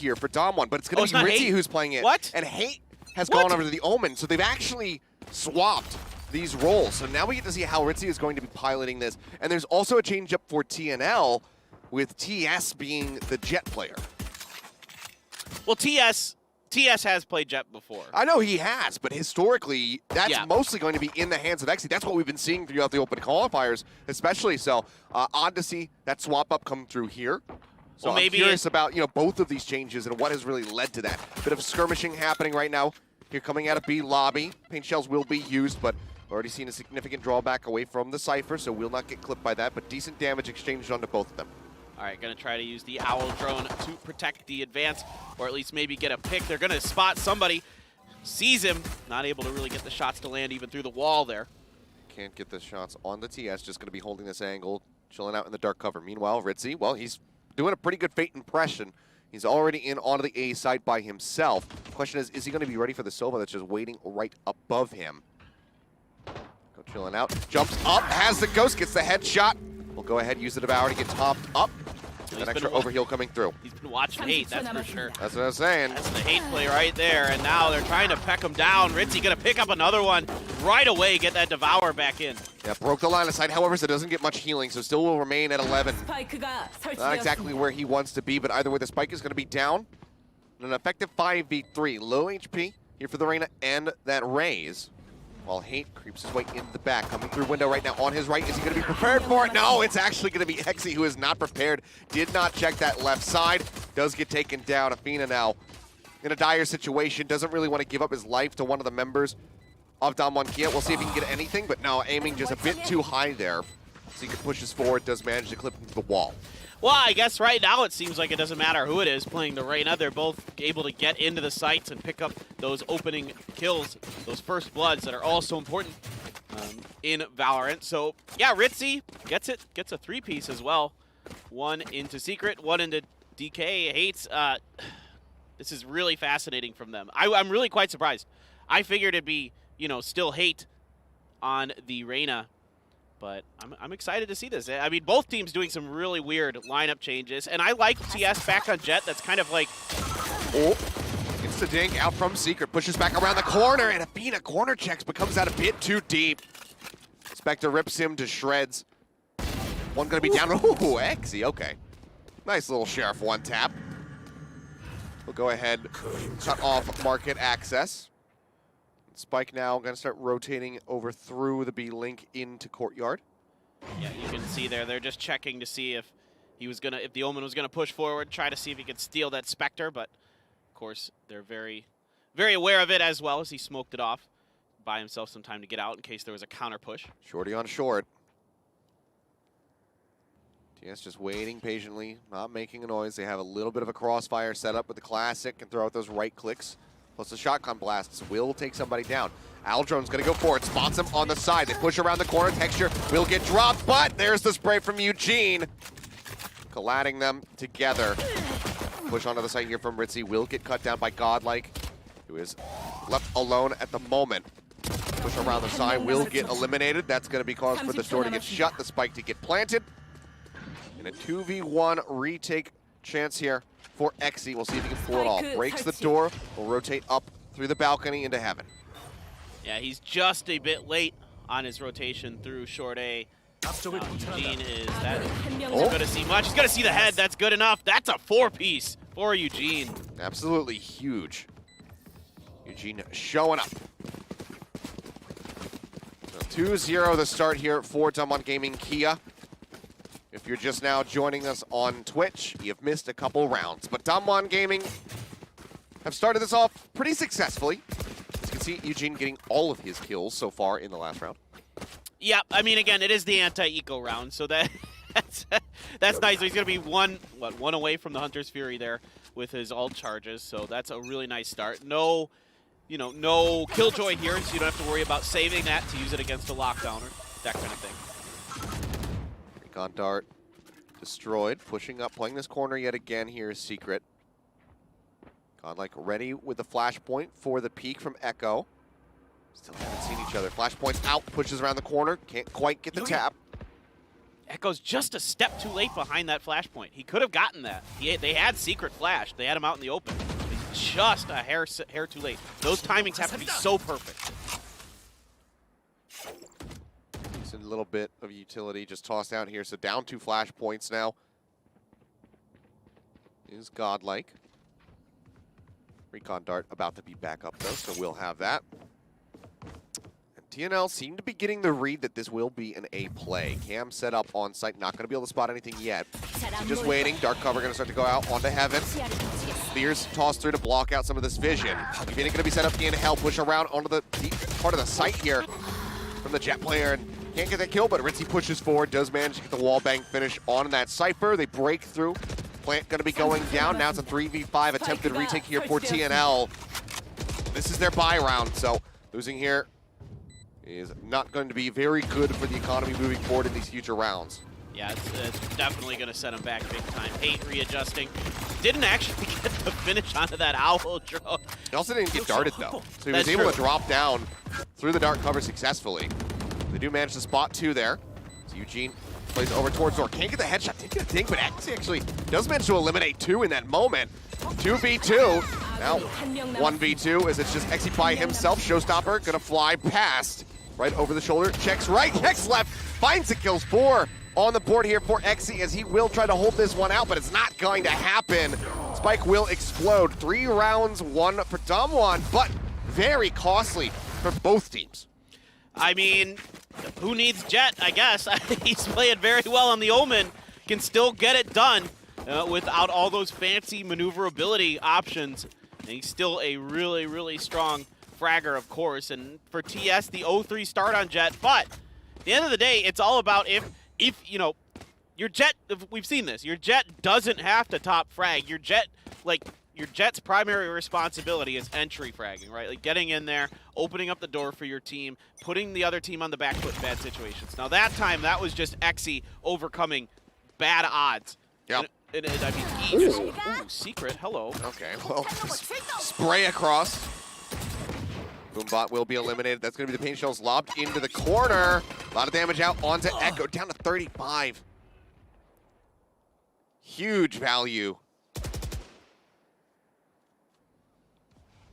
here for Damwon, but it's going to be Ritzy who's playing it. What? And Hate has gone over to the Omen, so they've actually swapped these roles. So now we get to see how Ritzy is going to be piloting this. And there's also a change up for TNL, with TS being the Jet player. Well, TS has played Jet before. I know he has, but historically, that's mostly going to be in the hands of Exy. That's what we've been seeing throughout the open qualifiers, especially. So, odd to see that swap up come through here. So well, maybe I'm curious about both of these changes and what has really led to that. Bit of skirmishing happening right now. Here coming out of B lobby. Paint shells will be used, but already seen a significant drawback away from the Cypher, so we'll not get clipped by that, but decent damage exchanged onto both of them. All right, going to try to use the Owl drone to protect the advance, or at least maybe get a pick. They're going to spot somebody, sees him, not able to really get the shots to land even through the wall there. Can't get the shots on the TS, just going to be holding this angle, chilling out in the dark cover. Meanwhile, Ritzy, well, he's doing a pretty good Fate impression. He's already in onto the A side by himself. The question is he going to be ready for the Sova that's just waiting right above him? Go chilling out, jumps up, has the Ghost, gets the headshot. We'll go ahead, use the Devour to get topped up. An extra overheal coming through. He's been watching Hate, that's for sure. That's what I was saying. That's the Hate play right there, and now they're trying to peck him down. Ritzy gonna pick up another one right away, get that Devour back in. Yeah, broke the line of sight, however, so it doesn't get much healing, so still will remain at 11. Not exactly where he wants to be, but either way, the Spike is gonna be down. An effective 5v3, low HP here for the Reyna and that Raze. While Hate creeps his way into the back, coming through window right now on his right. Is he going to be prepared for it? No, it's actually going to be Exy who is not prepared. Did not check that left side. Does get taken down. Athena now in a dire situation. Doesn't really want to give up his life to one of the members of Damwon Kia. We'll see if he can get anything, but no, aiming just a bit too high there. So he can push his forward, does manage to clip into the wall. Well, I guess right now it seems like it doesn't matter who it is playing the Reyna. They're both able to get into the sites and pick up those opening kills, those first bloods that are all so important in Valorant. So, yeah, Ritzy gets a three-piece as well. One into Secret, one into DK. Hates. This is really fascinating from them. I'm really quite surprised. I figured it'd be, still Hate on the Reyna. But I'm excited to see this. I mean, both teams doing some really weird lineup changes. And I like TS back on Jet. That's kind of like... Oh, gets the dink out from Secret. Pushes back around the corner. And Athena corner checks, but comes out a bit too deep. Spectre rips him to shreds. One going to be down. Ooh, Exy. Okay. Nice little Sheriff one tap. We'll go ahead, cut off market access. Spike now going to start rotating over through the B link into Courtyard. Yeah, you can see there. They're just checking to see if the Omen was gonna push forward, try to see if he could steal that Spectre. But of course, they're very, very aware of it as well as he smoked it off, buy himself some time to get out in case there was a counter push. Shorty on short. TS just waiting patiently, not making a noise. They have a little bit of a crossfire set up with the classic and throw out those right clicks. Plus the shotgun blasts will take somebody down. Aldron's gonna go for it, spots him on the side. They push around the corner, Texture will get dropped, but there's the spray from Eugene. Colliding them together. Push onto the side here from Ritzy, will get cut down by Godlike, who is left alone at the moment. Push around the side, will get eliminated. That's gonna be cause for the door to get shut, the spike to get planted. And a 2v1 retake chance here for Exy. We'll see if he can pull it off. Breaks the door, will rotate up through the balcony into heaven. Yeah, he's just a bit late on his rotation through short A. Eugene is that. He's gonna see much. He's gonna see the head. That's good enough. That's a four-piece for Eugene. Absolutely huge. Eugene showing up. So 2-0 the start here for Damwon Gaming Kia. If you're just now joining us on Twitch, you've missed a couple rounds. But Damwon Gaming have started this off pretty successfully. As you can see, Eugene getting all of his kills so far in the last round. Yeah, I mean, again, it is the anti-eco round, so that's nice. He's going to be one away from the Hunter's Fury there with his ult charges, so that's a really nice start. No killjoy here, so you don't have to worry about saving that to use it against a lockdowner, that kind of thing. Recon dart destroyed, pushing up, playing this corner yet again here is Secret. Godlike ready with the flashpoint for the peek from Echo. Still haven't seen each other. Flashpoint's out, pushes around the corner, can't quite get the tap. Echo's just a step too late behind that flashpoint. He could have gotten that. They had Secret flash. They had him out in the open. He's just a hair too late. Those timings have to be so perfect. It's a little bit of utility just tossed out here. So down 2 flashpoints now. Is Godlike. Recon Dart about to be back up though, so we'll have that. TNL seem to be getting the read that this will be an A play. Cam set up on site, not going to be able to spot anything yet. Just waiting. Dark cover going to start to go out onto Heaven. Spears tossed through to block out some of this vision. Even going to be set up in hell, push around onto the deep part of the site here from the Jet player. And can't get that kill, but Ritzy pushes forward, does manage to get the wallbang finish on that Cypher. They break through. Plant going to be going down. Now it's a 3v5 attempted retake here for TNL. This is their buy round, so losing here is not going to be very good for the economy moving forward in these future rounds. Yeah, it's definitely going to set him back big time. 8 readjusting. Didn't actually get the finish onto that owl drone. He also didn't get darted though, so he was able to drop down through the dark cover successfully. They do manage to spot 2 there. So Eugene plays over towards Zor. Can't get the headshot, didn't get a ding, but Xe actually does manage to eliminate 2 in that moment. 2v2. Now 1v2 as it's just Xe by himself. Showstopper gonna fly past. Right over the shoulder, checks right, checks left, finds it, kills 4 on the board here for Xe as he will try to hold this one out, but it's not going to happen. Spike will explode. 3 rounds, 1 for Damwon, but very costly for both teams. I mean, who needs Jet, I guess. He's playing very well on the Omen, can still get it done without all those fancy maneuverability options. And he's still a really, really strong fragger, of course, and for TS, the 0-3 start on Jet, but at the end of the day, it's all about if you know, your Jet, we've seen this, your Jet doesn't have to top frag. Your Jet's primary responsibility is entry fragging, right? Like getting in there, opening up the door for your team, putting the other team on the back foot in bad situations. Now that time, that was just Xe overcoming bad odds. Yep. I mean, he just, ooh, Secret, hello. Okay, well, spray across. Boombot will be eliminated. That's going to be the paint shells lobbed into the corner. A lot of damage out onto Echo, down to 35. Huge value.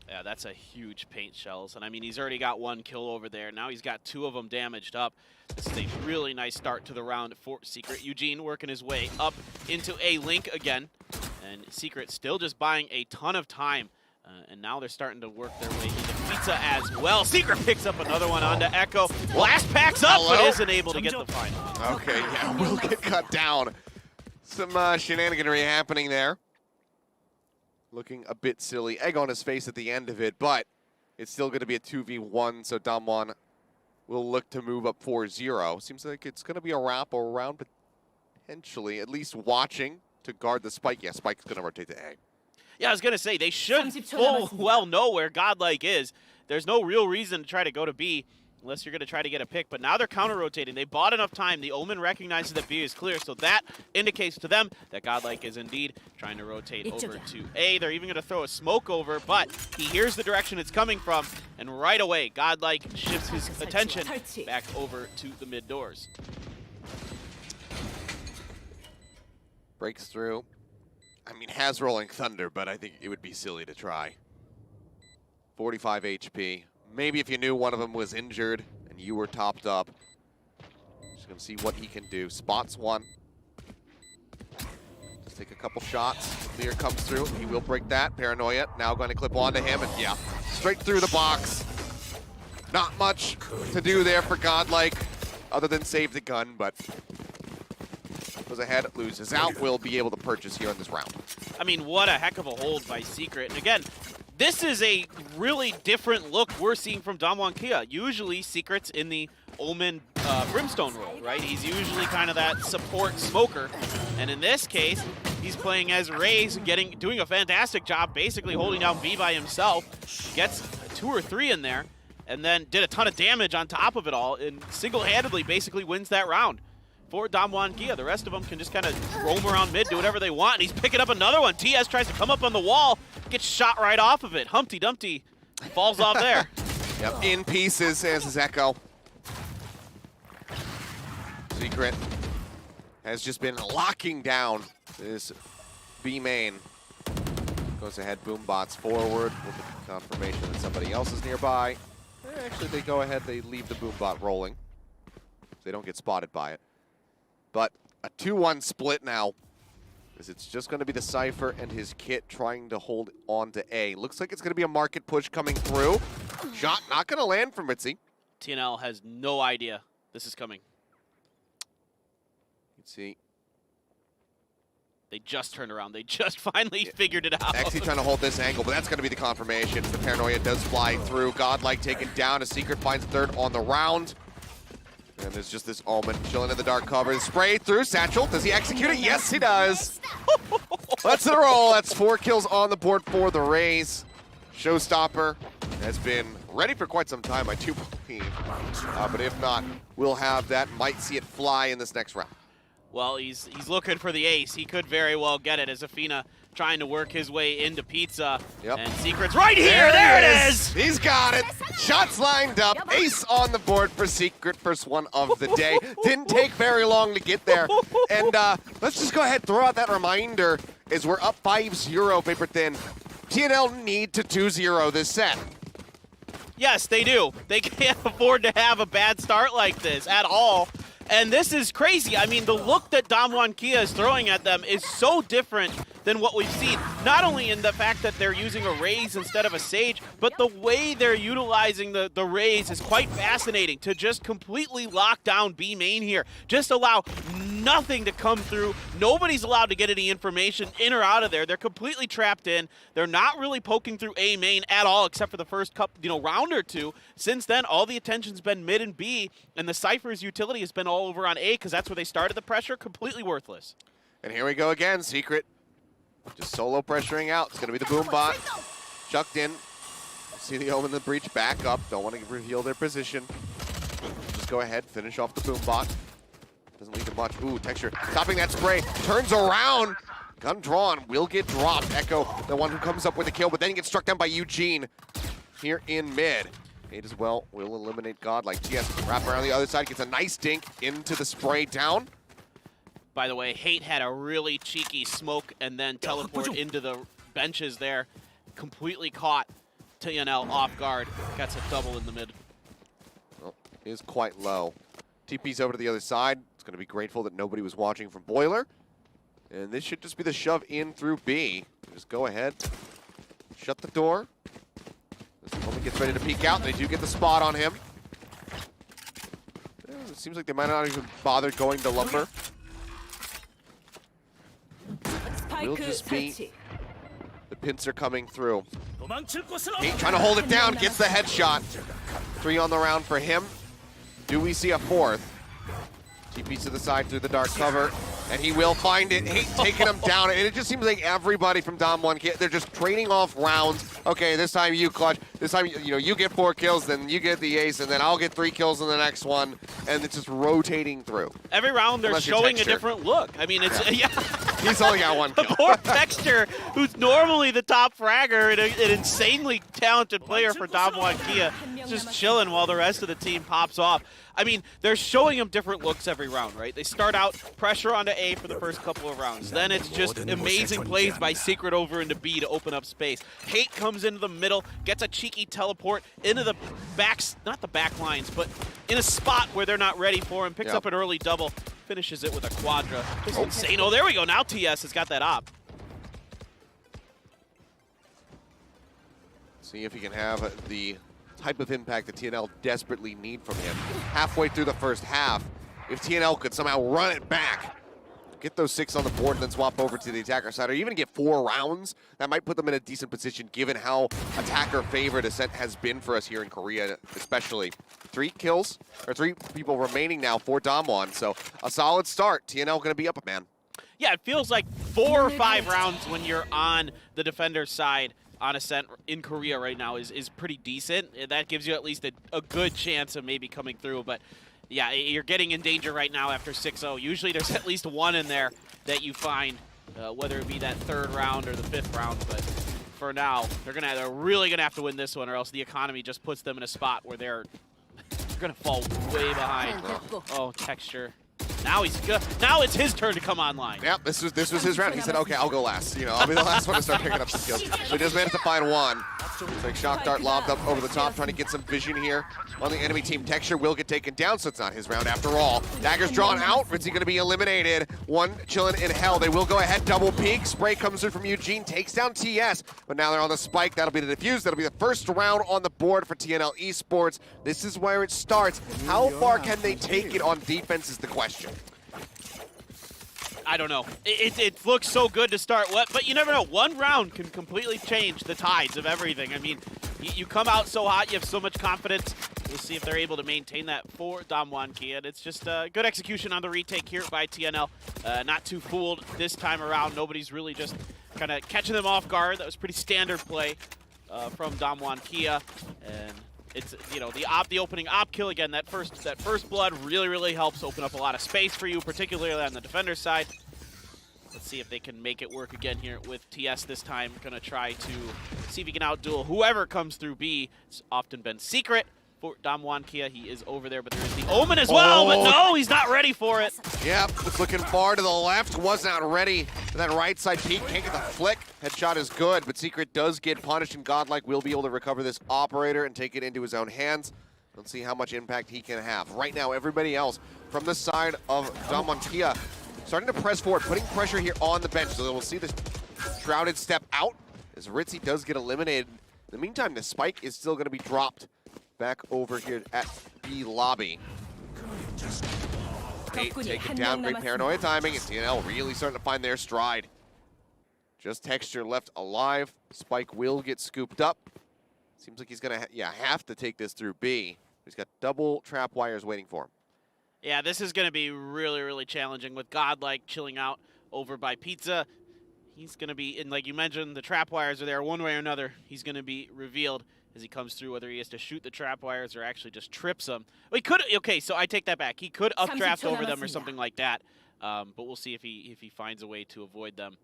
Yeah, that's a huge paint shells. And I mean, he's already got 1 kill over there. Now he's got 2 of them damaged up. This is a really nice start to the round for Secret. Eugene working his way up into a link again. And Secret still just buying a ton of time. And now they're starting to work their way into Pizza as well. Secret picks up another one onto Echo. Blast packs up, but isn't able to get the final. Okay, yeah, will get cut down. Some shenaniganry happening there. Looking a bit silly. Egg on his face at the end of it, but it's still going to be a 2v1, so Damwon will look to move up 4-0. Seems like it's going to be a wrap around, potentially, at least watching to guard the Spike. Yeah, Spike's going to rotate to A. Yeah, I was going to say, they should full well know where Godlike is. There's no real reason to try to go to B unless you're going to try to get a pick. But now they're counter-rotating. They bought enough time. The Omen recognizes that B is clear, so that indicates to them that Godlike is indeed trying to rotate over to A. They're even going to throw a smoke over, but he hears the direction it's coming from, and right away, Godlike shifts his attention back over to the mid doors. Breaks through. I mean, has Rolling Thunder, but I think it would be silly to try. 45 HP. Maybe if you knew one of them was injured and you were topped up. Just going to see what he can do. Spots 1. Let's take a couple shots. Clear comes through. He will break that. Paranoia now going to clip onto him. And yeah, straight through the box. Not much to do there for Godlike other than save the gun, but goes ahead, loses out, will be able to purchase here in this round. I mean, what a heck of a hold by Secret. And again, this is a really different look we're seeing from Damwon Kia. Usually, Secret's in the Omen Brimstone role, right? He's usually kind of that support smoker. And in this case, he's playing as Raze, doing a fantastic job, basically holding down B by himself. Gets 2 or 3 in there, and then did a ton of damage on top of it all, and single-handedly basically wins that round for Damwon Kia. The rest of them can just kind of roam around mid, do whatever they want, and he's picking up another one. TS tries to come up on the wall, gets shot right off of it. Humpty Dumpty falls off there. Yep, in pieces as his Echo. Secret has just been locking down this B main. Goes ahead, boom bots forward with the confirmation that somebody else is nearby. Actually, they go ahead, they leave the boom bot rolling. They don't get spotted by it. But a 2-1 split now, as it's just going to be the Cypher and his kit trying to hold on to A. Looks like it's going to be a market push coming through. Shot not going to land from Ritzy. TNL has no idea this is coming. Let's see. They just turned around. They just finally figured it out. Actually trying to hold this angle, but that's going to be the confirmation. The paranoia does fly through. Godlike taken down. A Secret finds third on the round. And there's just this Omen chilling in the dark cover. Spray through Satchel. Does he execute it? Yes, he does. Let's hit a roll. That's 4 kills on the board for the Rays. Showstopper has been ready for quite some time, I do believe. But if not, we'll have that. Might see it fly in this next round. Well, he's looking for the ace. He could very well get it as Afina trying to work his way into Pizza. Yep. And Secret's right here. There it is. He's got it. Shots lined up. Ace on the board for Secret. First one of the day. Didn't take very long to get there. And let's just go ahead and throw out that reminder as we're up 5-0 paper thin. TNL need to 2-0 this set. Yes, they do. They can't afford to have a bad start like this at all. And this is crazy. I mean, the look that Damwon Kia is throwing at them is so different than what we've seen. Not only in the fact that they're using a Raze instead of a Sage, but the way they're utilizing the Raze is quite fascinating to just completely lock down B main here. Just allow nothing to come through. Nobody's allowed to get any information in or out of there. They're completely trapped in. They're not really poking through A main at all, except for the first round or two. Since then, all the attention's been mid and B, and the Cypher's utility has been all over on A because that's where they started the pressure. Completely worthless. And here we go again. Secret just solo pressuring out. It's going to be the boom bot. Chucked in. See the Omen in the breach back up. Don't want to reveal their position. Just go ahead, finish off the boom bot. Doesn't lead to much. Ooh, Texture stopping that spray. Turns around. Gun drawn. Will get dropped. Echo, the one who comes up with the kill, but then he gets struck down by Eugene here in mid. Eight as well will eliminate Godlike. TS wrap around the other side, gets a nice dink into the spray down. By the way, Hate had a really cheeky smoke and then teleport into the benches there. Completely caught TNL off guard. Gets a double in the mid. Well, is quite low. TP's over to the other side. It's going to be grateful that nobody was watching from Boiler. And this should just be the shove in through B. Just go ahead, shut the door. This Omen gets ready to peek out. They do get the spot on him. It seems like they might not even bother going to Lumber. Will just be the pincer coming through. Hate trying to hold it down, gets the headshot. 3 on the round for him. Do we see a 4th? TP to the side through the dark cover, and he will find it. Hate taking him down, and it just seems like everybody from Damwon, they're just trading off rounds. Okay, this time you clutch. This time, you get 4 kills, then you get the ace, and then I'll get 3 kills in the next one, and it's just rotating through. Every round they're showing a different look. I mean, it's yeah. He's only got 1 kill. Poor Texture, who's normally the top fragger and an insanely talented player for Damwon Kia, just chilling while the rest of the team pops off. I mean, they're showing him different looks every round, right? They start out pressure onto A for the first couple of rounds. Then it's just amazing plays by Secret over into B to open up space. Hate comes into the middle, gets a cheeky teleport into the backs, not the back lines, but in a spot where they're not ready for him, picks up an early double, finishes it with a quadra. Just insane. Oh, there we go. Now TS has got that op. See if he can have the type of impact that TNL desperately need from him. Halfway through the first half, if TNL could somehow run it back, get those 6 on the board and then swap over to the attacker side, or even get 4 rounds, that might put them in a decent position given how attacker favored Ascent has been for us here in Korea, especially. 3 kills, or 3 people remaining now for Damwon, so a solid start. TNL gonna be up a man. Yeah, it feels like 4 or 5 rounds when you're on the defender's side on Ascent in Korea right now is pretty decent. That gives you at least a good chance of maybe coming through. But yeah, you're getting in danger right now after 6-0. Usually there's at least 1 in there that you find, whether it be that 3rd round or the 5th round. But for now, they're really gonna have to win this one, or else the economy just puts them in a spot where they're gonna fall way behind. Oh, Texture. Now now it's his turn to come online. Yep, this was his round. He said, okay, I'll go last. You know, I'll be the last one to start picking up some kills. So he just managed to find one. It's like Shock Dart lobbed up over the top, trying to get some vision here on the enemy team. Texture will get taken down, so it's not his round after all. Dagger's drawn out. Ritzy going to be eliminated. One chilling in hell. They will go ahead, double peek. Spray comes in from Eugene, takes down TS, but now they're on the spike. That'll be the defuse. That'll be the first round on the board for Tnl Esports. This is where it starts. How far can they take it on defense is the question. I don't know. It looks so good to start, but you never know. One round can completely change the tides of everything. I mean, you come out so hot, you have so much confidence. We'll see if they're able to maintain that for Damwon Kia. It's just good execution on the retake here by TNL. Not too fooled this time around. Nobody's really just kind of catching them off guard. That was pretty standard play from Damwon Kia. And it's, you know, the opening op kill again. That first blood really helps open up a lot of space for you, particularly on the defender side. Let's see if they can make it work again here with TS this time. Gonna try to see if he can outduel whoever comes through B. It's often been secret for Damwon Kia. He is over there, but there is the Omen as well. But no, he's not ready for it. Yep, was looking far to the left, was not ready for that right side peek. Can't get the flick. Headshot is good, but Secret does get punished, and Godlike will be able to recover this operator and take it into his own hands. Let's see how much impact he can have. Right now, everybody else from the side of Damwon Kia starting to press forward, putting pressure here on the bench. So we'll see this Shrouded step out as Ritzy does get eliminated. In the meantime, the spike is still going to be dropped back over here at B lobby. Tate taken down, great paranoia timing, and TNL really starting to find their stride. Just Texture left alive. Spike will get scooped up. Seems like he's going to have to take this through B. He's got double trap wires waiting for him. Yeah, this is going to be really challenging with Godlike chilling out over by Pizza. He's going to be, and like you mentioned, the trap wires are there one way or another. He's going to be revealed as he comes through, whether he has to shoot the trap wires or actually just trips them. Well, he could, okay, so I take that back. He could updraft over them or something like that, but we'll see if he finds a way to avoid them.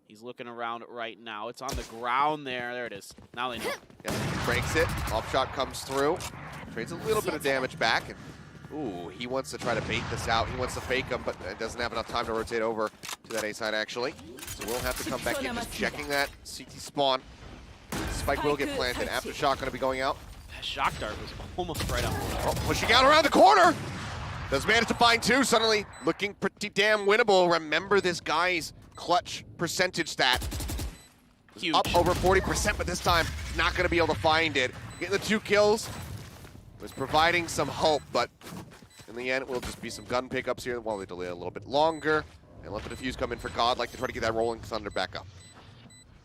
He's looking around right now. It's on the ground there. There it is. Now they know. Yeah, he breaks it. Off shot comes through. Trades a little bit of damage back. And ooh, he wants to try to bait this out. He wants to fake him, but doesn't have enough time to rotate over to that A side, actually. So we'll have to come back in, just checking that CT spawn. Spike will get planted. Aftershock going to be going out. That shock dart was almost right up. Oh, pushing out around the corner. Does manage to find two. Suddenly looking pretty damn winnable. Remember this guy's clutch percentage stat. Huge. Up over 40%, but this time not going to be able to find it. Getting the 2 kills was providing some hope, but in the end, it will just be some gun pickups here while they delay a little bit longer and let the defuse come in for Godlike to try to get that Rolling Thunder back up.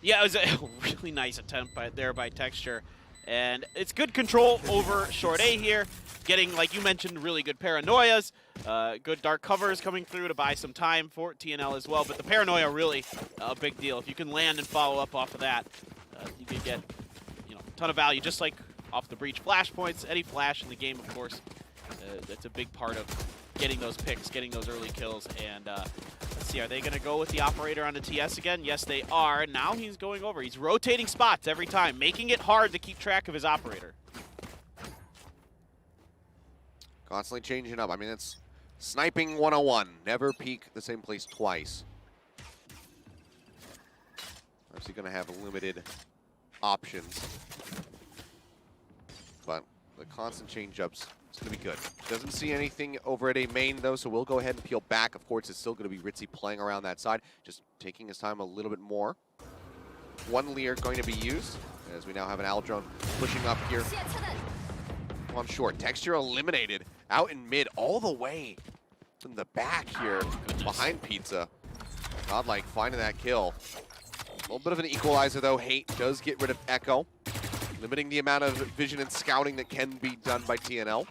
Yeah, it was a really nice attempt by Texture. And it's good control over short A here. Getting, like you mentioned, really good paranoias. Good dark covers coming through to buy some time for TNL as well. But the paranoia really a big deal. If you can land and follow up off of that, you can get a ton of value. Just like off the breach flashpoints, any flash in the game, of course. That's a big part of getting those picks, getting those early kills. And let's see, are they going to go with the operator on the TS again? Yes, they are. Now he's going over. He's rotating spots every time, making it hard to keep track of his operator. Constantly changing up. I mean, it's sniping 101. Never peek the same place twice. Obviously going to have limited options. But the constant change-ups, it's going to be good. Doesn't see anything over at A main, though, so we'll go ahead and peel back. Of course, it's still going to be Ritzy playing around that side, just taking his time a little bit more. One Lear going to be used, as we now have an Aldrone pushing up here on short. Texture eliminated out in mid, all the way from the back here behind Pizza. Godlike finding that kill. A little bit of an equalizer, though. Hate does get rid of Echo, limiting the amount of vision and scouting that can be done by TNL.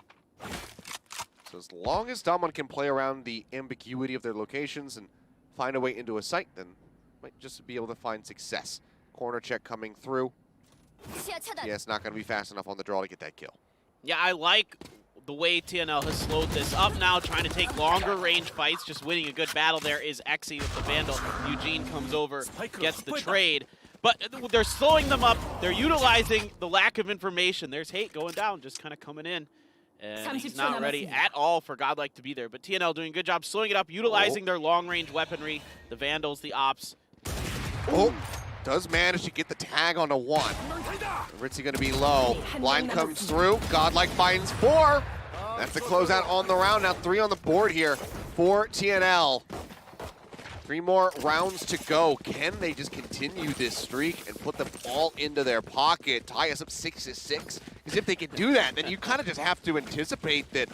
So as long as Damwon can play around the ambiguity of their locations and find a way into a site, then might just be able to find success. Corner check coming through. Yeah, it's not going to be fast enough on the draw to get that kill. Yeah, I like the way TNL has slowed this up now, trying to take longer range fights. Just winning a good battle there is Exy with the Vandal. Eugene comes over, gets the trade. But they're slowing them up. They're utilizing the lack of information. There's Hate going down, just kind of coming in. And he's not ready at all for Godlike to be there. But TNL doing a good job slowing it up, utilizing their long-range weaponry, the Vandals, the Ops. Oh, does manage to get the tag onto one. Ritzy going to be low. Blind comes through. Godlike finds 4. That's the closeout on the round. Now 3 on the board here for TNL. 3 more rounds to go. Can they just continue this streak and put the ball into their pocket, tie us up 6-6? Because if they can do that, then you kind of just have to anticipate that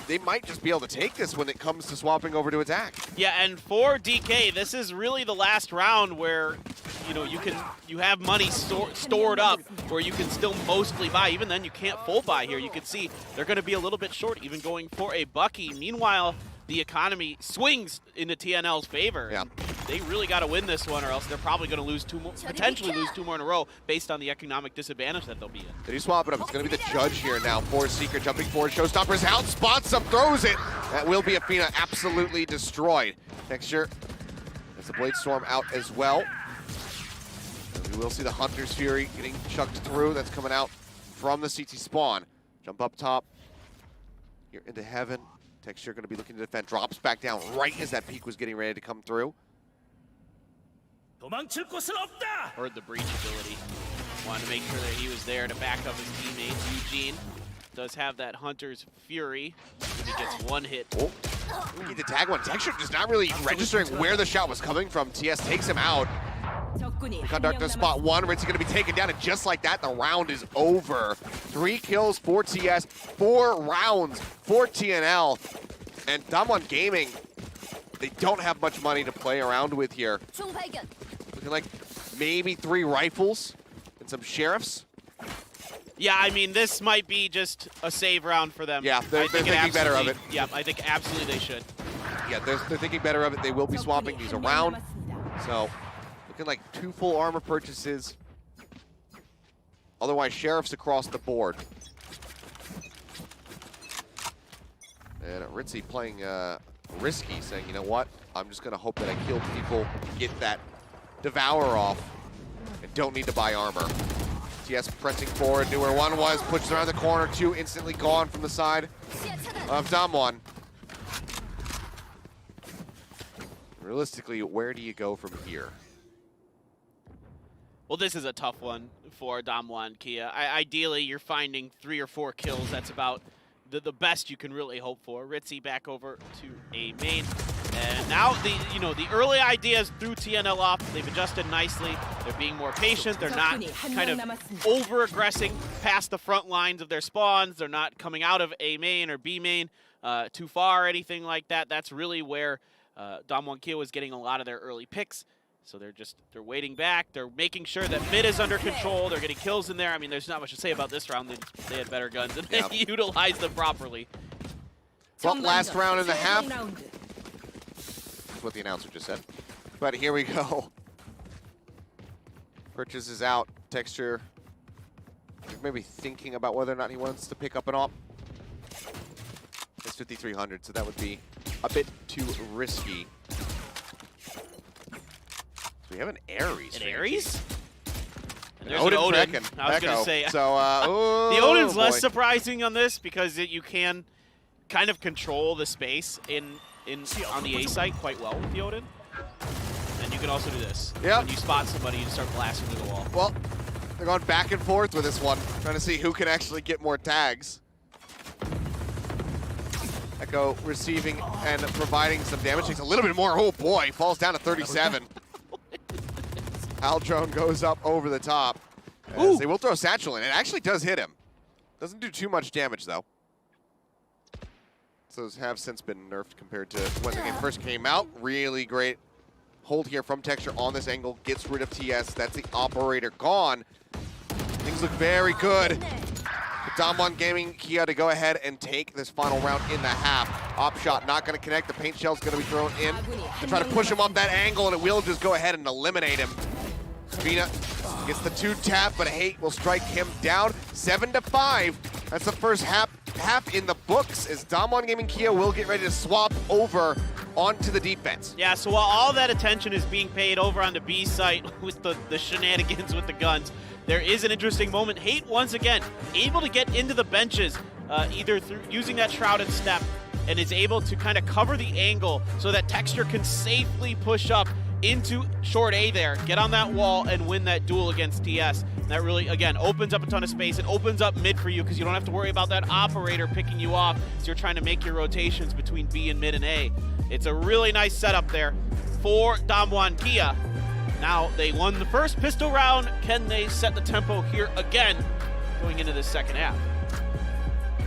they might just be able to take this when it comes to swapping over to attack. Yeah, and for DK, this is really the last round where you have money stored up where you can still mostly buy. Even then, you can't full buy here. You can see they're going to be a little bit short, even going for a Bucky. Meanwhile, the economy swings into TNL's favor. Yeah. They really got to win this one, or else they're probably going to lose potentially lose 2 more in a row based on the economic disadvantage that they'll be in. Did he swap it up? It's going to be the judge here now. For Seeker jumping forward. Showstopper's out, spots him, throws it. That will be Athena absolutely destroyed. Texture as the Blade Storm out as well. And we will see the Hunter's Fury getting chucked through. That's coming out from the CT spawn. Jump up top here into heaven. Texture going to be looking to defend. Drops back down right as that peak was getting ready to come through. Heard the breach ability. Wanted to make sure that he was there to back up his teammate. Eugene does have that Hunter's Fury. He gets 1 hit. Oh, get the tag one. Texture just not really registering where the shot was coming from. TS takes him out. Conductor spot 1. Ritzy going to be taken down, and just like that, the round is over. 3 kills for TS, 4 rounds for TNL. And Damwon Gaming, they don't have much money to play around with here. Looking like maybe 3 rifles and some sheriffs. Yeah, I mean, this might be just a save round for them. Yeah, they're thinking better of it. Yeah, I think absolutely they should. Yeah, they're thinking better of it. They will be swapping these around. So, looking like 2 full armor purchases. Otherwise, sheriffs across the board. And Ritzy playing risky, saying, you know what? I'm just going to hope that I kill people, get that Devour off, and don't need to buy armor. TS pressing forward, knew where 1 was, pushes around the corner, 2 instantly gone from the side of Damwon. Realistically, where do you go from here? Well, this is a tough one for Damwon Kia. Ideally, you're finding 3 or 4 kills. That's about the best you can really hope for. Ritzy back over to a main. And now the early ideas threw TNL off. They've adjusted nicely. They're being more patient. They're not kind of over-aggressing past the front lines of their spawns. They're not coming out of A main or B main too far or anything like that. That's really where Damwon Kia was getting a lot of their early picks. So they're waiting back. They're making sure that mid is under control. They're getting kills in there. I mean, there's not much to say about this round. They had better guns and they utilized them properly. Well, last round and a half. That's what the announcer just said. But here we go. Purchase is out. Texture maybe thinking about whether or not he wants to pick up an op. It's 5,300, so that would be a bit too risky. We have an Ares. An Ares? And there's Odin an Odin. Brecken. I was going to say. So, the Odin's less surprising on this because you can kind of control the space on the A site quite well with the Odin. And you can also do this. Yep. When you spot somebody, you start blasting through the wall. Well, they're going back and forth with this one, trying to see who can actually get more tags. Echo receiving and providing some damage. Takes a little bit more. Oh boy, falls down to 37. Aldrone goes up over the top. As they will throw Satchel in. It actually does hit him. Doesn't do too much damage though. So those have since been nerfed compared to when the game first came out. Really great hold here from Texture on this angle. Gets rid of TS. That's the operator gone. Things look very good. Damwon Gaming Kia to go ahead and take this final round in the half. Op shot not going to connect. The paint shell's going to be thrown in to try to push him up that angle, and it will just go ahead and eliminate him. Vina gets the 2-tap, but Hate will strike him down. 7-5. That's the first half in the books, as Damwon Gaming Kia will get ready to swap over onto the defense. Yeah, so while all that attention is being paid over on the B site with the shenanigans with the guns, there is an interesting moment. Hate, once again, able to get into the benches, either through using that shrouded step, and is able to kind of cover the angle so that Texture can safely push up into short A there, get on that wall, and win that duel against TS. That really, again, opens up a ton of space. It opens up mid for you because you don't have to worry about that operator picking you off as you're trying to make your rotations between B and mid and A. It's a really nice setup there for Damwon Kia. Now they won the first pistol round. Can they set the tempo here again going into the second half?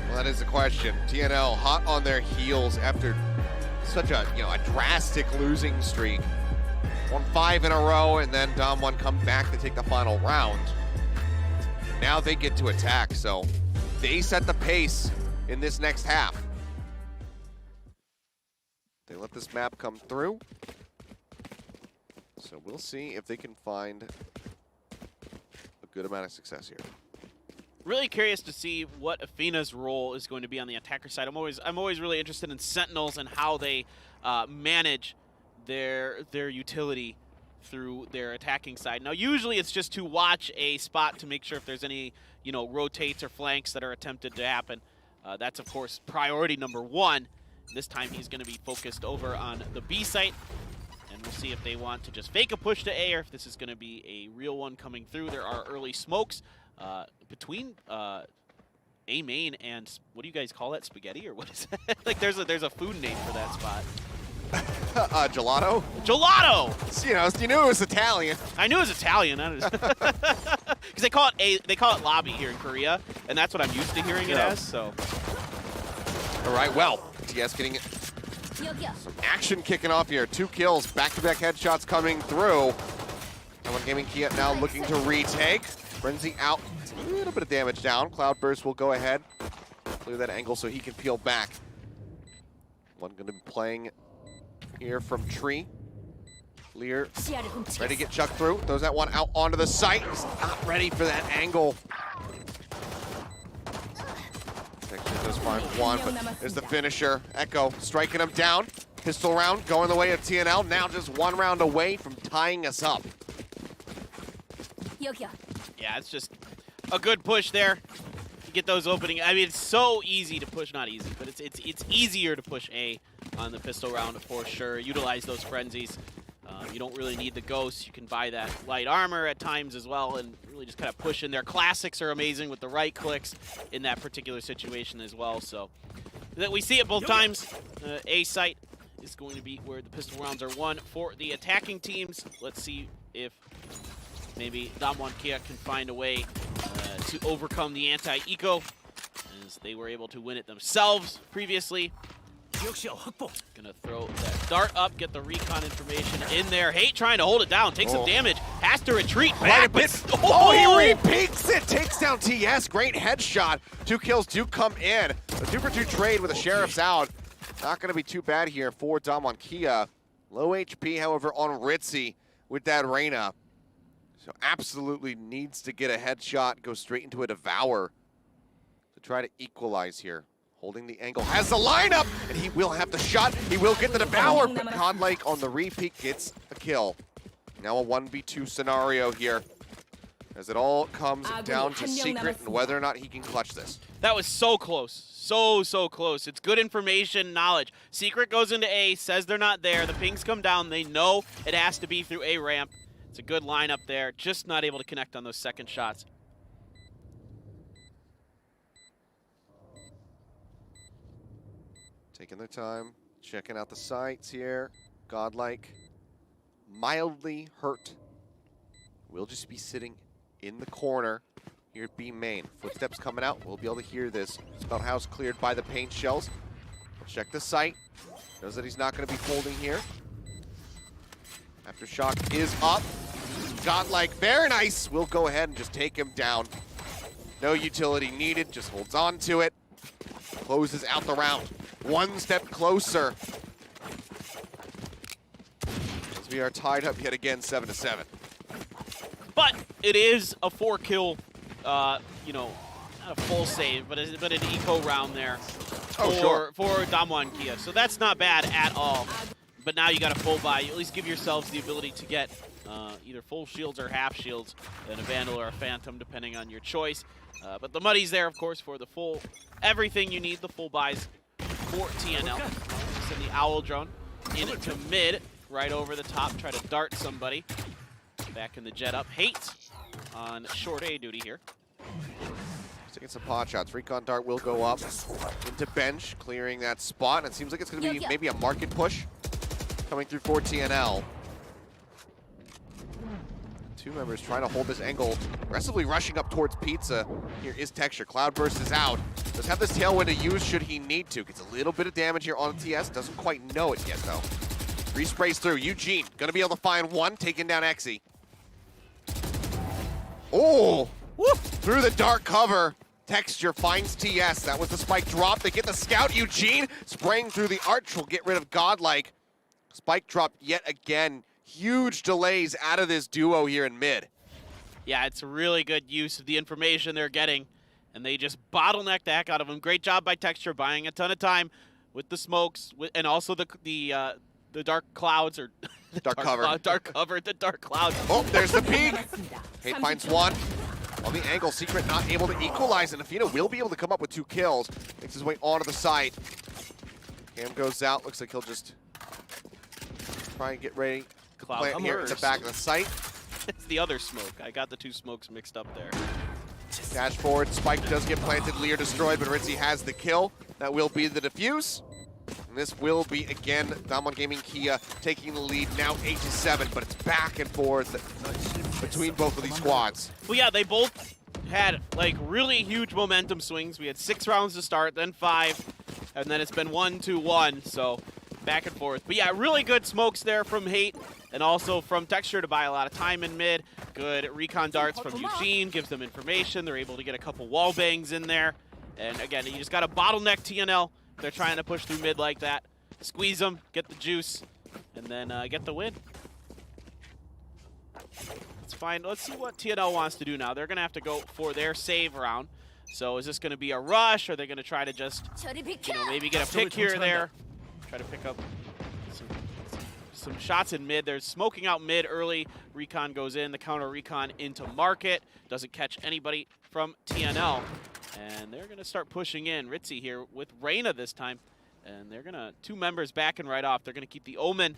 Well, that is the question. TNL hot on their heels after such a drastic losing streak. Won 5 in a row, and then Damwon come back to take the final round. Now they get to attack, so they set the pace in this next half. They let this map come through. So we'll see if they can find a good amount of success here. Really curious to see what Athena's role is going to be on the attacker side. I'm always really interested in Sentinels and how they manage their utility through their attacking side. Now, usually it's just to watch a spot to make sure if there's any, rotates or flanks that are attempted to happen. That's, of course, priority number 1. This time he's going to be focused over on the B site, and we'll see if they want to just fake a push to A or if this is going to be a real one coming through. There are early smokes between A main and, what do you guys call that, spaghetti, or what is it? Like, there's a food name for that spot. Gelato? Gelato! You knew it was Italian. I knew it was Italian. Because they call it lobby here in Korea, and that's what I'm used to hearing it as. So. All right, well, TS getting some action kicking off here. 2 kills, back-to-back headshots coming through. Damwon Gaming Kia now looking to retake. Frenzy out, a little bit of damage down. Cloudburst will go ahead, clear that angle so he can peel back. One going to be playing here from Tree. Lear ready to get chucked through. Throws that one out onto the site. He's not ready for that angle. Texture does find one, but there's the finisher. Echo striking him down. Pistol round going the way of TNL. Now just 1 round away from tying us up. Yeah, it's just a good push there to get those opening. I mean, it's so easy to push, not easy, but it's easier to push A on the pistol round for sure. Utilize those frenzies. You don't really need the ghosts. You can buy that light armor at times as well and really just kind of push in there. Classics are amazing with the right clicks in that particular situation as well. So that we see it both times. A site is going to be where the pistol rounds are won for the attacking teams. Let's see if maybe Damwon Kia can find a way to overcome the anti-eco, as they were able to win it themselves previously. Gonna throw that dart up, get the recon information in there. Hate trying to hold it down, take some damage, has to retreat back. But he repeats it, takes down TS. Great headshot. 2 kills do come in. The 2-for-2 trade with the sheriffs out. Not gonna be too bad here for Damwon Kia. Low HP, however, on Ritzy with that Reyna. So absolutely needs to get a headshot, go straight into a Devour to try to equalize here. Holding the angle, has the lineup, and he will have the shot. He will get the Devour, but Godlike on the repeat gets a kill. Now a 1v2 scenario here, as it all comes down to Secret and whether or not he can clutch this. That was so close. So close. It's good information, knowledge. Secret goes into A, says they're not there. The pings come down. They know it has to be through A ramp. It's a good lineup there. Just not able to connect on those second shots. Taking their time, checking out the sights here. Godlike, mildly hurt. We'll just be sitting in the corner here at B main. Footsteps coming out. We'll be able to hear this. Spell house cleared by the paint shells. Check the sight. Knows that he's not going to be holding here. Aftershock is up. Godlike, very nice. We'll go ahead and just take him down. No utility needed. Just holds on to it. Closes out the round. 1 step closer. As we are tied up yet again, 7-7. But it is a 4-kill, not a full save, but an eco round there for Damwon Kia. So that's not bad at all. But now you got a full buy. You at least give yourselves the ability to get either full shields or half shields, and a Vandal or a Phantom, depending on your choice. But the money's there, of course, for the full, everything you need, the full buys for TNL. Send the Owl Drone into mid, right over the top, try to dart somebody. Back in the jet up. Hate on short A duty here. Taking some pot shots. Recon dart will go up into bench, clearing that spot. And it seems like it's going to be maybe a market push coming through for TNL. Two members trying to hold this angle, aggressively rushing up towards Pizza. Here is Texture. Cloudburst is out. Does have this tailwind to use should he need to. Gets a little bit of damage here on TS. Doesn't quite know it yet, though. Resprays through. Eugene going to be able to find one, taking down Exy. Oh, whoop, through the dark cover. Texture finds TS. That was the spike drop. They get the scout. Eugene spraying through the arch will get rid of Godlike. Spike drop yet again. Huge delays out of this duo here in mid. Yeah, it's a really good use of the information they're getting, and they just bottleneck the heck out of them. Great job by Texture, buying a ton of time with the smokes, and also the dark clouds, or the dark cover, the dark clouds. Oh, there's the peek. Hate finds one. On the angle, Secret not able to equalize, and Afina will be able to come up with 2 kills. Makes his way onto the site. Cam goes out. Looks like he'll just try and get ready. Plant here at the back of the site. It's the other smoke. I got the 2 smokes mixed up there. Dash forward. Spike does get planted. Lear destroyed, but Ritzy has the kill. That will be the defuse. And this will be, again, Damwon Gaming Kia taking the lead now 8-7, but it's back and forth between both of these squads. Well, yeah, they both had like really huge momentum swings. We had 6 rounds to start, then 5, and then it's been 1-2-1, so back and forth. But yeah, really good smokes there from Hate, and also from Texture to buy a lot of time in mid. Good recon darts from Eugene, gives them information. They're able to get a couple wall bangs in there. And again, you just got to bottleneck TNL. They're trying to push through mid like that. Squeeze them, get the juice, and then get the win. Let's find. Let's see what TNL wants to do now. They're going to have to go for their save round. So is this going to be a rush? Or are they going to try to just, maybe get a pick here or there? Try to pick up some shots in mid. They're smoking out mid early. Recon goes in. The counter recon into market. Doesn't catch anybody from TNL. And they're going to start pushing in. Ritzy here with Reyna this time. And they're going to, 2 members back and right off. They're going to keep the Omen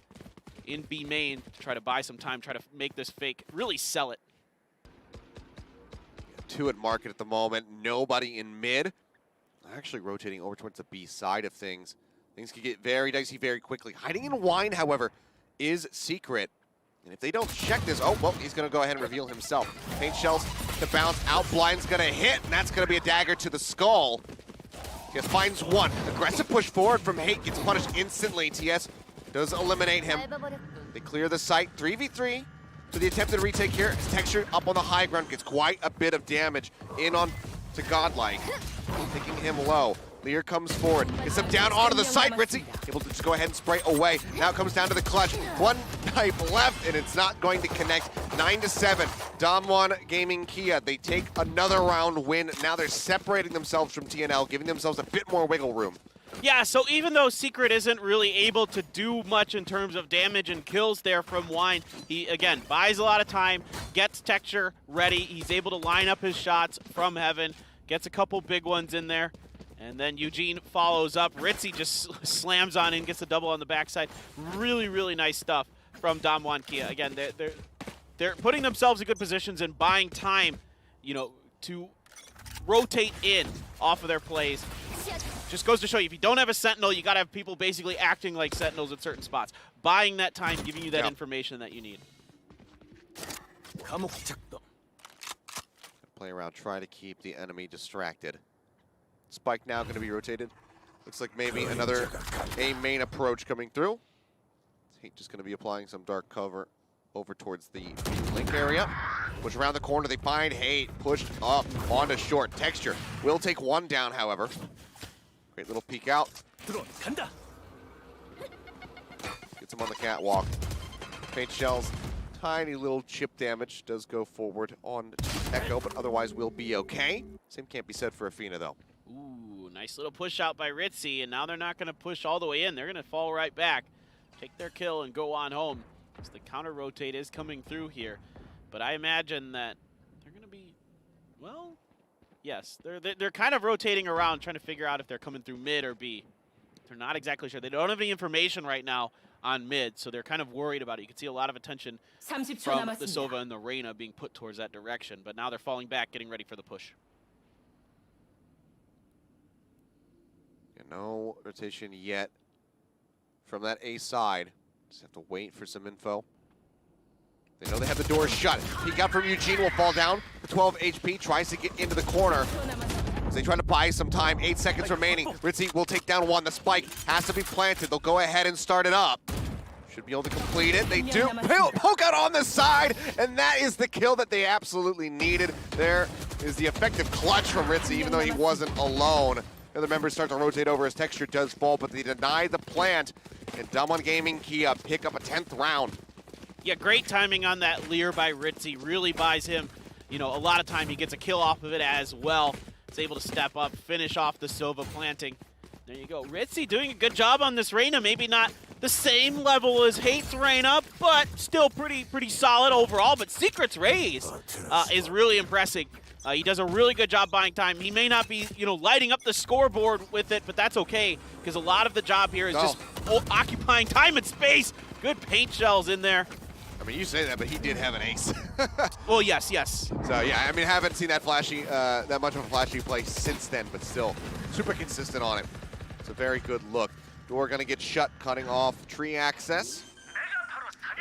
in B main to try to buy some time, try to make this fake, really sell it. 2 at market at the moment. Nobody in mid. Actually rotating over towards the B side of things. Things can get very dicey very quickly. Hiding in wine, however, is Secret. And if they don't check this, oh, well, he's going to go ahead and reveal himself. Paint shells to bounce out. Blind's going to hit, and that's going to be a dagger to the skull. TS finds one. Aggressive push forward from Hate. Gets punished instantly. TS does eliminate him. They clear the site. 3v3 for the attempted retake here. It's Texture up on the high ground. Gets quite a bit of damage in on to Godlike. Taking him low. Lear comes forward, gets him down onto the site. Ritzy able to just go ahead and spray away. Now it comes down to the clutch. 1 knife left, and it's not going to connect. 9-7, Damwon Gaming Kia. They take another round win. Now they're separating themselves from TNL, giving themselves a bit more wiggle room. Yeah, so even though Secret isn't really able to do much in terms of damage and kills there from Wine, he, again, buys a lot of time, gets Texture ready. He's able to line up his shots from Heaven, gets a couple big ones in there. And then Eugene follows up. Ritzy just slams on in, gets a double on the backside. Really, really nice stuff from Damwon Kia. Again, they're putting themselves in good positions and buying time, to rotate in off of their plays. Just goes to show you, if you don't have a Sentinel, you got to have people basically acting like Sentinels at certain spots. Buying that time, giving you that information that you need. Play around, try to keep the enemy distracted. Spike now going to be rotated. Looks like maybe another A main approach coming through. Hate just going to be applying some dark cover over towards the link area. Push around the corner, they find Hate. Pushed up onto short. Texture will take 1 down, however. Great little peek out. Gets him on the catwalk. Paint shells, tiny little chip damage. Does go forward on Echo, but otherwise will be okay. Same can't be said for Afina, though. Ooh, nice little push out by Ritzy, and now they're not going to push all the way in. They're going to fall right back, take their kill, and go on home. So the counter rotate is coming through here, but I imagine that they're going to be, well, yes, they're kind of rotating around trying to figure out if they're coming through mid or B. They're not exactly sure. They don't have any information right now on mid, so they're kind of worried about it. You can see a lot of attention from the Sova and the Reyna being put towards that direction, but now they're falling back, getting ready for the push. Yeah, no rotation yet from that A side. Just have to wait for some info. They know they have the doors shut. Peek out from Eugene will fall down. The 12 HP tries to get into the corner. As they try to buy some time, 8 seconds remaining. Ritzy will take down one. The spike has to be planted. They'll go ahead and start it up. Should be able to complete it. They do. Poke out on the side, and that is the kill that they absolutely needed. There is the effective clutch from Ritzy, even though he wasn't alone. The other members start to rotate over as texture does fall, but they deny the plant. And Damwon Gaming Kia pick up a 10th round. Yeah, great timing on that Leer by Ritzy. Really buys him, you know, a lot of time. He gets a kill off of it as well. Is able to step up, finish off the Sova planting. There you go. Ritzy doing a good job on this Reyna. Maybe not the same level as Hate's Reyna, but still pretty solid overall. But Secret's raise is really impressive. He does a really good job buying time. He may not be, you know, lighting up the scoreboard with it, but that's okay, because a lot of the job here is just occupying time and space. Good paint shells in there. I mean, you say that, but he did have an ace. Well, yes. So yeah, I mean, haven't seen that flashy, that much of a flashy play since then, but still super consistent on it. It's a very good look. Door gonna get shut, cutting off tree access.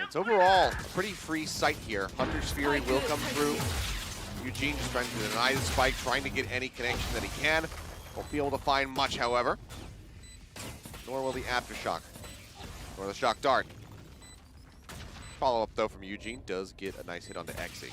It's overall a pretty free sight here. Hunter's Fury will come through. Eugene just trying to deny the spike, trying to get any connection that he can. Won't be able to find much, however. Nor will the Aftershock, or the Shock Dart. Follow-up, though, from Eugene does get a nice hit onto Exy.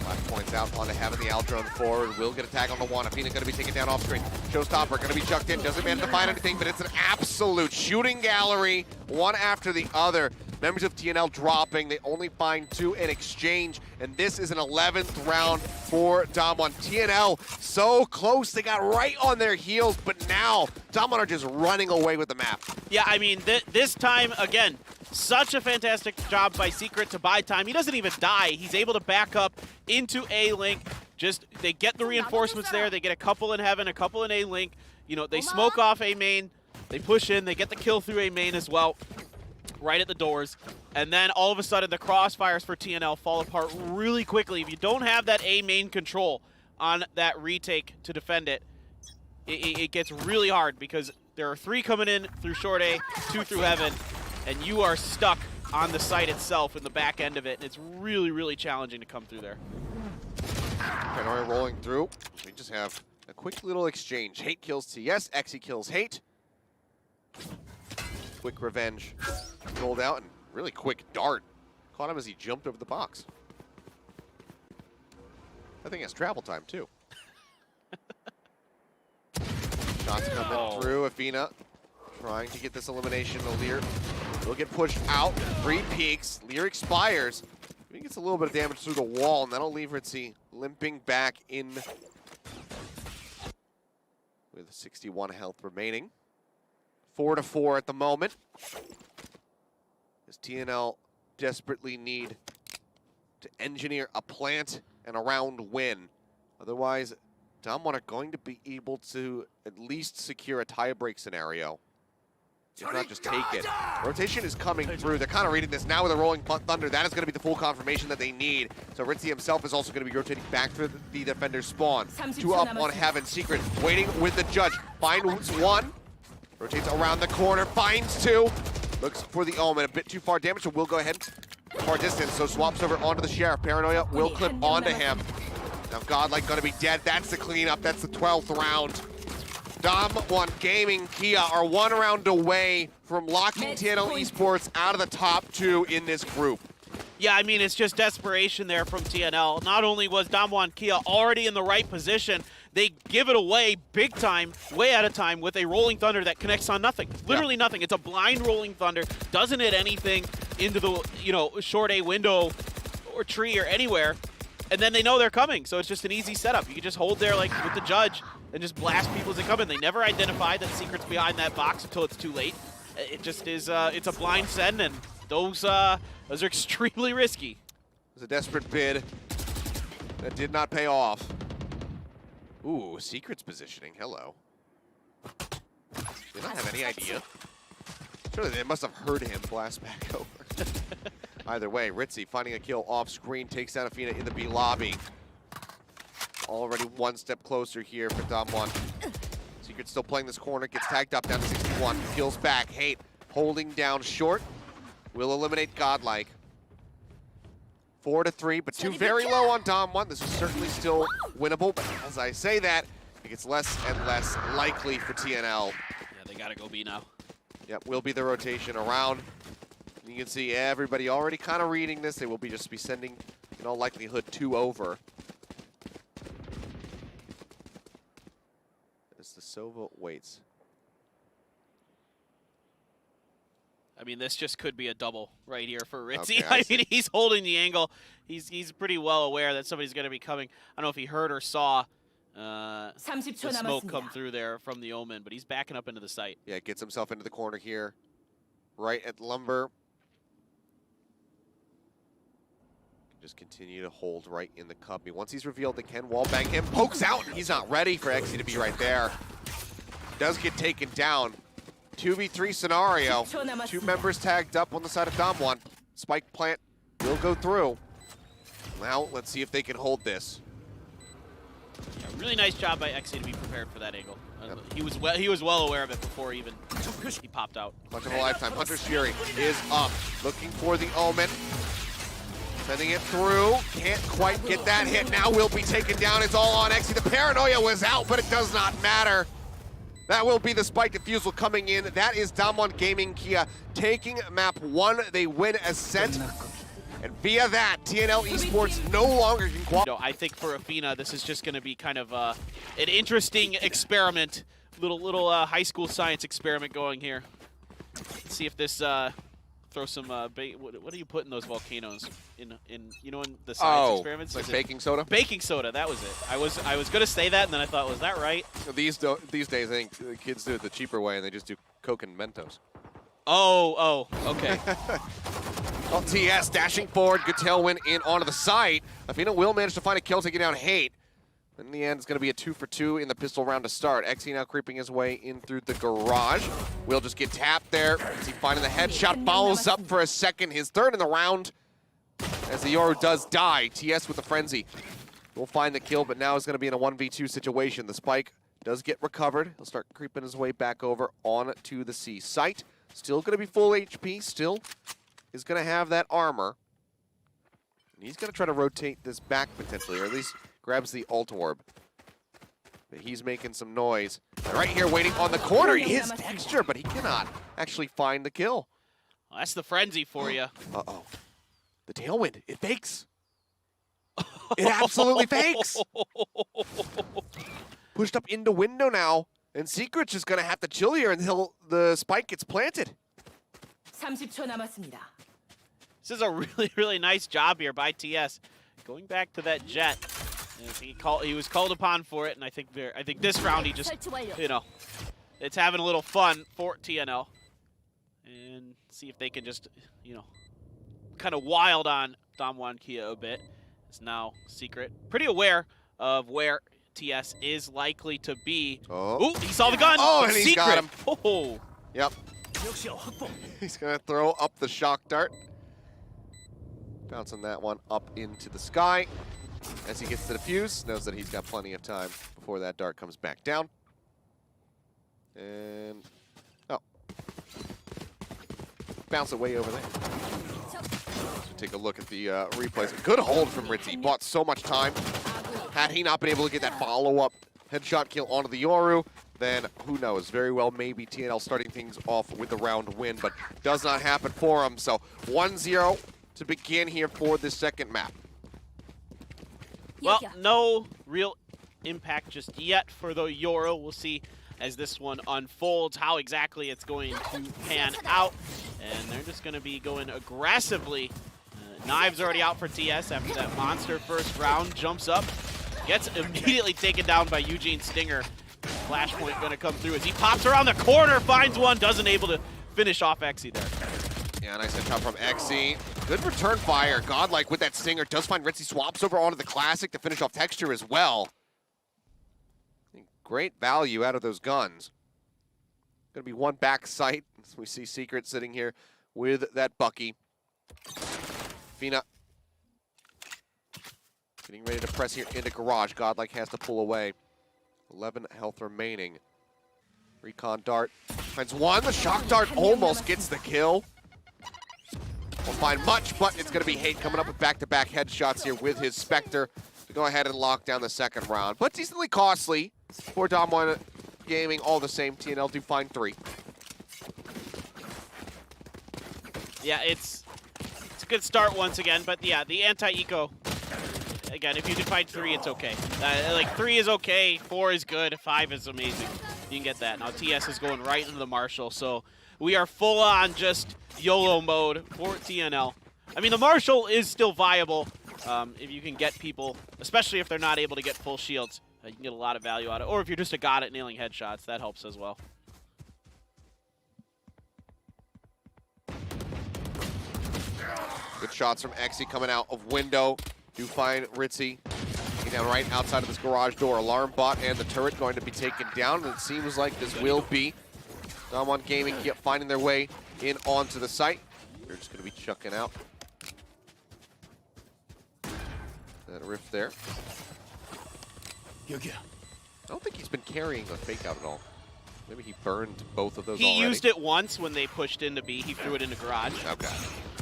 Black points out onto Heaven. The Aldrone forward will get a tag on the one. Athena going to be taken down off screen. Showstopper going to be chucked in. Doesn't manage to find anything, but it's an absolute shooting gallery, one after the other. Members of TNL dropping. They only find 2 in exchange, and this is an 11th round for Damwon. TNL so close. They got right on their heels, but now Damwon are just running away with the map. Yeah, I mean, this time, again, such a fantastic job by Secret to buy time. He doesn't even die. He's able to back up into A-Link. Just, they get the reinforcements there. They get a couple in Heaven, a couple in A-Link. You know, they smoke off A-Main. They push in. They get the kill through A-Main as well, right at the doors. And then all of a sudden, the crossfires for TNL fall apart really quickly. If you don't have that A-Main control on that retake to defend it, it gets really hard, because there are 3 coming in through short A, 2 through Heaven, and you are stuck on the site itself in the back end of it, and it's really challenging to come through there. Paranoia rolling through. We just have a quick little exchange. Hate kills TS, Exy kills Hate. Quick revenge rolled out, and really quick dart. Caught him as he jumped over the box. I think it's travel time, too. Shots coming through. Athena trying to get this elimination. The Leer will get pushed out. 3 peaks. Leer expires. He gets a little bit of damage through the wall, and that'll leave Ritzy limping back in with 61 health remaining. 4-4 at the moment. As TNL desperately need to engineer a plant and a round win. Otherwise, Damwon are going to be able to at least secure a tie-break scenario. If not, just take it. Rotation is coming through. They're kind of reading this now with a Rolling Thunder. That is going to be the full confirmation that they need. So Ritzy himself is also going to be rotating back to the defender's spawn. 2 up on Heaven. Secret waiting with the judge. Finds 1. Rotates around the corner. Finds 2. Looks for the Omen. A bit too far damage, so we'll go ahead. Far distance, so swaps over onto the Sheriff. Paranoia will clip onto him. Now Godlike going to be dead. That's the cleanup. That's the 12th round. Damwon Gaming Kia are 1 round away from locking Tnl Esports out of the top 2 in this group. Yeah, I mean, it's just desperation there from TNL. Not only was Damwon Kia already in the right position, they give it away big time, way out of time, with a Rolling Thunder that connects on nothing. Literally nothing. It's a blind Rolling Thunder. Doesn't hit anything into the, you know, short A window or tree or anywhere. And then they know they're coming, so it's just an easy setup. You can just hold there like with the judge and just blast people as they come in. They never identify that Secret's behind that box until it's too late. it just is, it's a blind send, and those are extremely risky. It was a desperate bid that did not pay off. Ooh, Secret's positioning. Hello. Did not have any idea. Surely they must have heard him blast back over. Either way, Ritzy finding a kill off screen, takes down Afina in the B lobby. Already one step closer here for Damwon. Secret still playing this corner, gets tagged up down to 61. Kills back. Hate holding down short. Will eliminate Godlike. 4-3, but 2 very low on Damwon. This is certainly still winnable, but as I say that, it gets less and less likely for TNL. Yeah, they gotta go B now. Yep, will be the rotation around. You can see everybody already kind of reading this. They will just be sending, in all likelihood, 2 over. As the Sova waits. I mean, this just could be a double right here for Ritzy. Okay, I mean, he's holding the angle. He's pretty well aware that somebody's going to be coming. I don't know if he heard or saw the smoke come through there from the Omen, but he's backing up into the site. Yeah, gets himself into the corner here, right at Lumber. Just continue to hold right in the cubby. Once he's revealed, they can wallbang him. Pokes out, and he's not ready for Exy to be right there. Does get taken down. 2v3 scenario. 2 members tagged up on the side of Damwon. Spike plant will go through. Now, let's see if they can hold this. Yeah, really nice job by Exy to be prepared for that angle. Yep. He was well aware of it before even he popped out. Much of a lifetime. Hunter's Fury is up. Looking for the Omen. Sending it through. Can't quite get that hit. Now will be taken down. It's all on Exy. The paranoia was out, but it does not matter. That will be the spike defusal coming in. That is Damwon Gaming Kia taking map 1. They win Ascent. And via that, Tnl Esports no longer can qualify. I think for Afina, this is just going to be kind of an interesting experiment. Little high school science experiment going here. Let's see if this throw some what do you put in those volcanoes in the science experiments? Like baking soda? Baking soda, that was it. I was gonna say that, and then I thought, was that right? These days, I think the kids do it the cheaper way, and they just do Coke and Mentos. Oh, okay. Well, TS dashing forward, good tailwind in onto the site. Afina will manage to find a kill, taking down Hate. In the end, it's going to be a 2 for 2 in the pistol round to start. Exy now creeping his way in through the garage. Will just get tapped there. Exy finding the headshot, follows up for a second. His 3rd in the round as the Yoru does die. TS with the frenzy. Will find the kill, but now is going to be in a 1v2 situation. The spike does get recovered. He'll start creeping his way back over onto the C site. Still going to be full HP. Still is going to have that armor. And he's going to try to rotate this back potentially, or at least grabs the ult orb. But he's making some noise. And right here waiting on the corner is Dexter, but he cannot actually find the kill. Well, that's the frenzy for you. Uh-oh. The tailwind, it fakes. It absolutely fakes. Pushed up into window now, and Secret's just gonna have to chill here until the spike gets planted. 30초 남았습니다. This is a really, really nice job here by TS. Going back to that jet. He was called upon for it, and I think this round he just, it's having a little fun for TNL. And see if they can just, kind of wild on Damwon Kia a bit. It's now Secret. Pretty aware of where TS is likely to be. Oh, ooh, he saw the gun. Oh, and he's got him. Oh. Yep. He's going to throw up the shock dart. Bouncing that one up into the sky. As he gets to the fuse, knows that he's got plenty of time before that dart comes back down. And, bounce it way over there. So take a look at the replays. Good hold from Ritzy. Bought so much time. Had he not been able to get that follow-up headshot kill onto the Yoru, then who knows? Very well, maybe TNL starting things off with the round win, but does not happen for him. So 1-0 to begin here for this second map. Well, no real impact just yet for the Yoru. We'll see as this one unfolds how exactly it's going to pan out. And they're just going to be going aggressively. Knives already out for TS after that monster first round. Jumps up, gets immediately taken down by Eugene Stinger. Flashpoint going to come through as he pops around the corner, finds one, doesn't able to finish off Exy there. Yeah, nice headshot from Exy. Good return fire. Godlike with that stinger. Does find Ritzy, swaps over onto the Classic to finish off Texture as well. Great value out of those guns. Gonna be one back sight. We see Secret sitting here with that Bucky. Fina getting ready to press here into Garage. Godlike has to pull away. 11 health remaining. Recon dart finds one. The shock dart almost gets the kill. Won't find much, but it's going to be Hate coming up with back-to-back headshots here with his Spectre to go ahead and lock down the second round. But decently costly for Damwon Gaming. All the same, TNL do find 3. Yeah, it's a good start once again, but yeah, the anti-eco, again, if you can find 3, it's okay. Like 3 is okay, 4 is good, 5 is amazing. You can get that. Now TS is going right into the Marshall, so we are full on just YOLO mode for TNL. I mean, the Marshall is still viable if you can get people, especially if they're not able to get full shields. You can get a lot of value out of it. Or if you're just a god at nailing headshots, that helps as well. Good shots from Exy coming out of window. Do find Ritzy. Taking down right outside of this garage door. Alarm bot and the turret going to be taken down. And it seems like this will be Damwon Gaming finding their way in onto the site. They're just going to be chucking out that rift there. I don't think he's been carrying a fake out at all. Maybe he burned both of those already. He used it once when they pushed into B. He threw it into garage. Okay.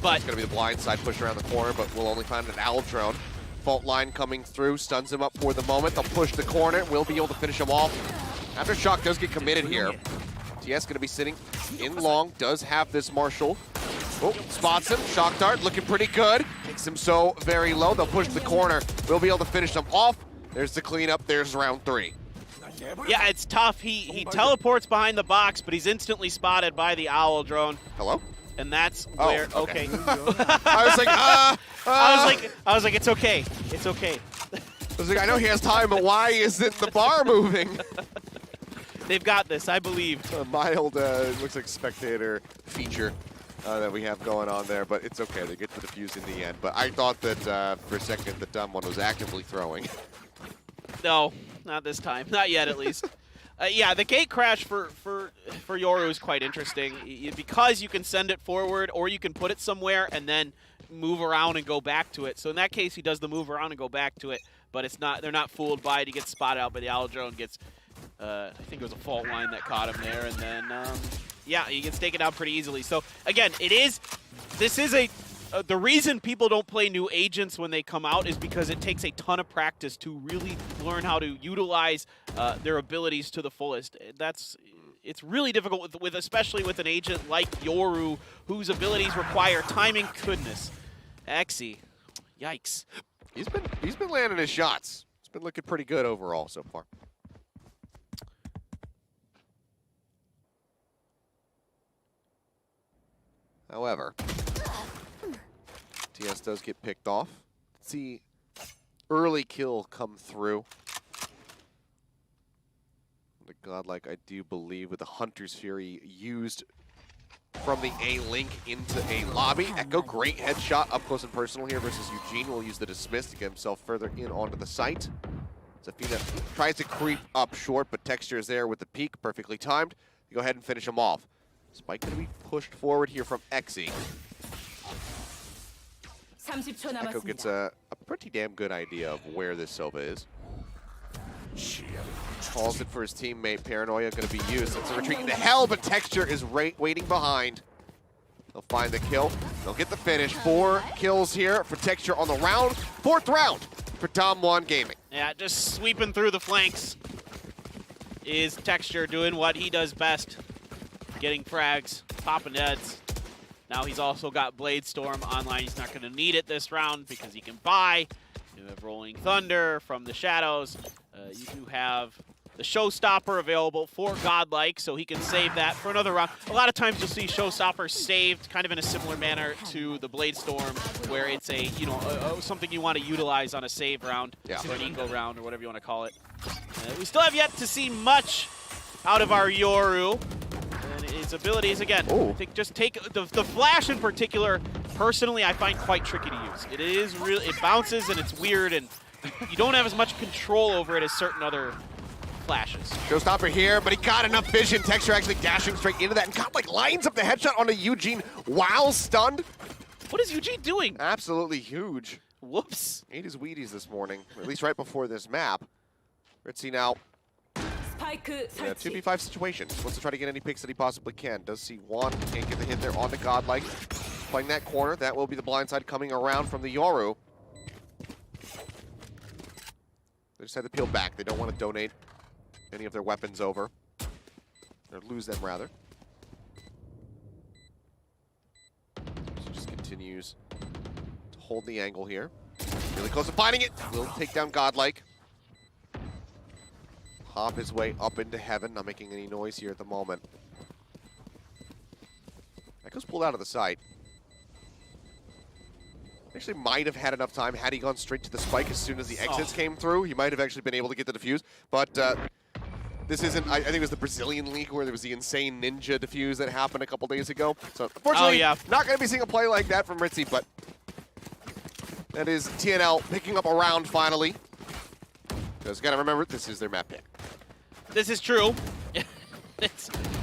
But it's going to be the blind side push around the corner, but we'll only find an Owl drone. Fault line coming through, stuns him up for the moment. They'll push the corner. We'll be able to finish him off. After Shock does get committed here. TS going to be sitting in long. Does have this Marshall. Oh, spots him. Shock dart looking pretty good. Takes him so very low. They'll push the corner. We'll be able to finish them off. There's the cleanup. There's round 3. Yeah, it's tough. He teleports behind the box, but he's instantly spotted by the Owl drone. Hello? And that's where okay. I was like, I was like, it's okay. It's okay. I was like, I know he has time, but why isn't the bar moving? They've got this, I believe. A mild, looks like spectator feature that we have going on there, but it's okay. They get to the fuse in the end. But I thought that for a second, the dumb one was actively throwing. No, not this time. Not yet, at least. Yeah, the gate crash for Yoru is quite interesting because you can send it forward or you can put it somewhere and then move around and go back to it. So in that case, he does the move around and go back to it, but it's not. They're not fooled by it. He gets spotted out by the Owl drone. Gets, I think it was a fault line that caught him there, and then yeah, he gets taken out pretty easily. So again, this is the reason people don't play new agents when they come out is because it takes a ton of practice to really learn how to utilize their abilities to the fullest. It's really difficult with especially with an agent like Yoru, whose abilities require timing. Goodness, Exy, yikes. He's been landing his shots. It's been looking pretty good overall so far. However, TS does get picked off. Let's see early kill come through. The Godlike, I do believe, with the Hunter's Fury used from the A link into a lobby. Echo, great headshot up close and personal here versus Eugene. Will use the dismiss to get himself further in onto the site. Zafina tries to creep up short, but Texture is there with the peek, perfectly timed. You go ahead and finish him off. Spike going to be pushed forward here from Exy. Echo gets a pretty damn good idea of where this Sova is. Calls it for his teammate. Paranoia going to be used. It's a retreat into hell, but Texture is waiting behind. They'll find the kill. They'll get the finish. 4 kills here for Texture on the round. 4th round for Damwon Gaming. Yeah, just sweeping through the flanks is Texture doing what he does best. Getting frags, popping heads. Now he's also got Blade Storm online. He's not going to need it this round because he can buy. You have Rolling Thunder from the shadows. You do have the Showstopper available for Godlike, so he can save that for another round. A lot of times you'll see Showstopper saved kind of in a similar manner to the Blade Storm, where it's a something you want to utilize on a save round, or an eco round, or whatever you want to call it. We still have yet to see much out of our Yoru. And it's his abilities. Again, Ooh. I think just take the flash in particular, personally, I find quite tricky to use. It is really, it bounces and it's weird, and you don't have as much control over it as certain other flashes. Showstopper here, but he got enough vision. Texture actually dashing straight into that and got like lines up the headshot onto Eugene while stunned. What is Eugene doing? Absolutely huge. Whoops. Ate his Wheaties this morning, at least right before this map. Ritzy now 스파이크 in a 설치. 2v5 situation. Wants to try to get any picks that he possibly can. Does see one, can't get the hit there on the Godlike. Playing that corner, that will be the blindside coming around from the Yoru. They just had to peel back. They don't want to donate any of their weapons over. Or lose them, rather. So just continues to hold the angle here. Really close to finding it. Will take down Godlike. Hop his way up into heaven. Not making any noise here at the moment. Echo's pulled out of the site. Actually might have had enough time had he gone straight to the spike as soon as the exits came through. He might have actually been able to get the defuse. But this isn't, I think it was the Brazilian league where there was the insane ninja defuse that happened a couple days ago. So unfortunately, not going to be seeing a play like that from Ritzy, but that is TNL picking up a round finally. Because you got to remember, this is their map pick. This is true.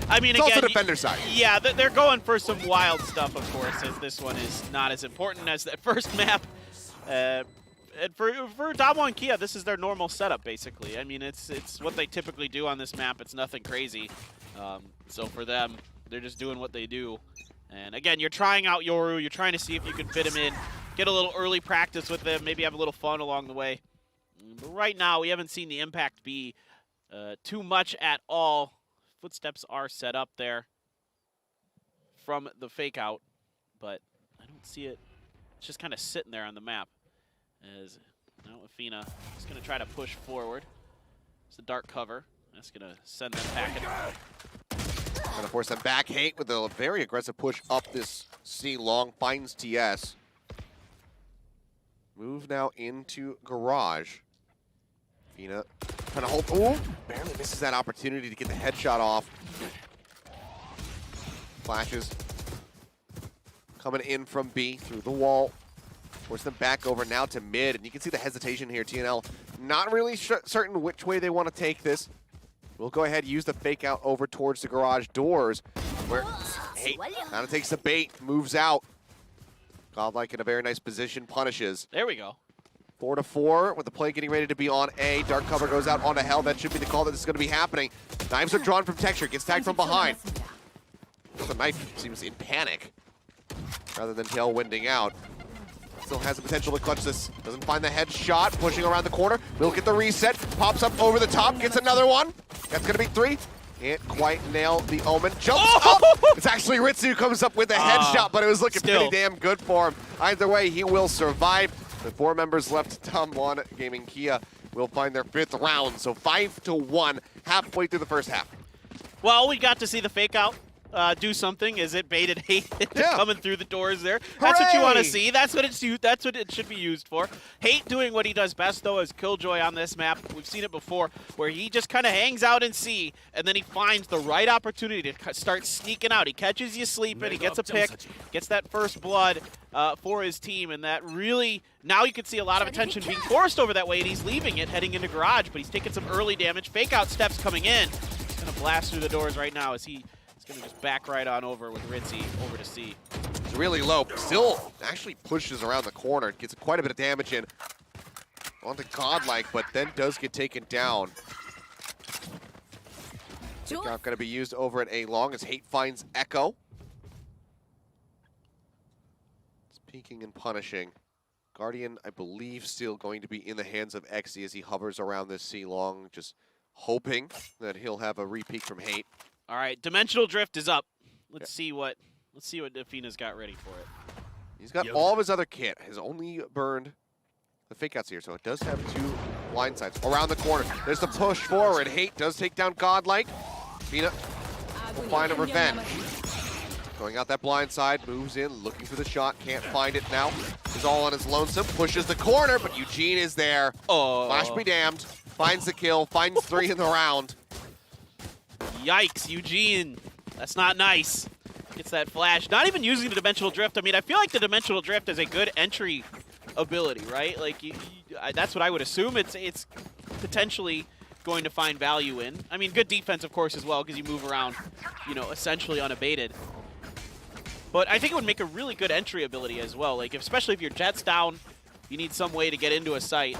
I mean, It's again, also defender side. Yeah, they're going for some wild stuff, of course, as this one is not as important as that first map. And for Damwon and Kia, this is their normal setup, basically. I mean, it's what they typically do on this map. It's nothing crazy. So for them, they're just doing what they do. And again, you're trying out Yoru. You're trying to see if you can fit him in, get a little early practice with him, maybe have a little fun along the way. But right now, we haven't seen the impact be too much at all. Footsteps are set up there from the fake out, but I don't see it. It's just kind of sitting there on the map. As now Afina is going to try to push forward. It's a dark cover. That's going to send them packing. Going to force them back. Hate with a very aggressive push up this C long. Finds TS. Move now into garage. Afina trying to hold. Ooh, barely misses that opportunity to get the headshot off. Flashes coming in from B through the wall. Force them back over now to mid, and you can see the hesitation here. TNL not really certain which way they want to take this. We'll go ahead and use the fake out over towards the garage doors, where Hate kind of takes the bait, moves out. Godlike in a very nice position, punishes. There we go. 4-4 with the play getting ready to be on A. Dark cover goes out onto Hell. That should be the call that this is going to be happening. Knives are drawn from Texture. Gets tagged from behind. The knife seems in panic rather than tailwinding out. Still has the potential to clutch this. Doesn't find the headshot. Pushing around the corner. Will get the reset. Pops up over the top. Gets another one. That's going to be 3. Can't quite nail the Omen. Jumps up. It's actually Ritzy who comes up with the headshot, but it was looking pretty damn good for him. Either way, he will survive. The 4 members left, Damwon, Gaming, Kia, will find their 5th round. So 5-1, halfway through the first half. Well, we got to see the fake out do something as it baited Hate coming through the doors there. That's what you want to see. That's what it should be used for. Hate doing what he does best, though, is Killjoy on this map. We've seen it before, where he just kind of hangs out in C, and then he finds the right opportunity to start sneaking out. He catches you sleeping, he gets a pick, gets that first blood for his team, and that really, now you can see a lot of attention being forced over that way, and he's leaving it, heading into garage, but he's taking some early damage. Fake out steps coming in. He's going to blast through the doors right now as he's going to just back right on over with Ritzy over to C. It's really low. Still actually pushes around the corner. Gets quite a bit of damage in onto Godlike, but then does get taken down. Not going to be used over at A long as Hate finds Echo. It's peeking and punishing. Guardian, I believe, still going to be in the hands of Xe as he hovers around this C long, just hoping that he'll have a re-peek from Hate. All right, Dimensional Drift is up. Let's see what Afina's got ready for it. He's got all of his other kit. Has only burned the fake outs here, so it does have 2 blind sides around the corner. There's the push forward. Hate does take down Godlike. Afina will find a revenge. Going out that blind side, moves in, looking for the shot, can't find it now. Is all on his lonesome, pushes the corner, but Eugene is there. Flash be damned. Finds the kill, finds 3 in the round. Yikes, Eugene. That's not nice. Gets that flash. Not even using the Dimensional Drift. I mean, I feel like the Dimensional Drift is a good entry ability, right? Like, that's what I would assume. It's potentially going to find value in. I mean, good defense, of course, as well, because you move around, you know, essentially unabated. But I think it would make a really good entry ability as well. Like, especially if your jet's down, you need some way to get into a site.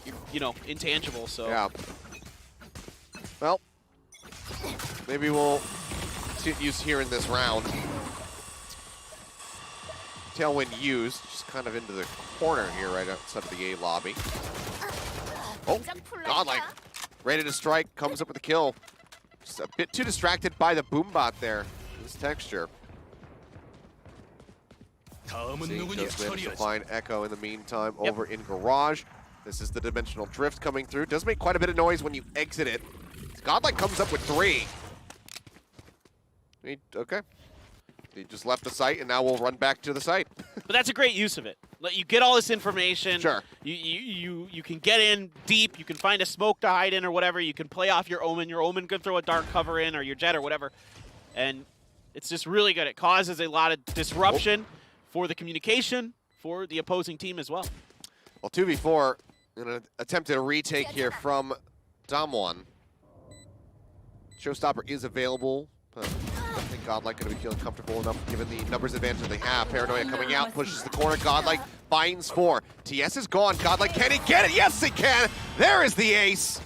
You're, you know, intangible, so. Yeah. Well, maybe we'll see it used here in this round. Tailwind used, just kind of into the corner here, right outside of the A lobby. Oh, Godlike, ready to strike, comes up with a kill. Just a bit too distracted by the boombot there. This texture. See, does manage to find Echo in the meantime over in Garage. This is the Dimensional Drift coming through. Does make quite a bit of noise when you exit it. Godlike comes up with 3. Okay. He just left the site, and now we'll run back to the site. But that's a great use of it. You get all this information. Sure. You can get in deep. You can find a smoke to hide in or whatever. You can play off your Omen. Your Omen can throw a dark cover in or your Jet or whatever. And it's just really good. It causes a lot of disruption for the communication for the opposing team as well. Well, 2v4 in an attempted retake here from Damwon. Showstopper is available, but I think Godlike going to be feeling comfortable enough given the numbers advantage they have. Paranoia coming out, pushes the corner. Godlike finds 4. TS is gone. Godlike, can he get it? Yes, he can. There is the ace.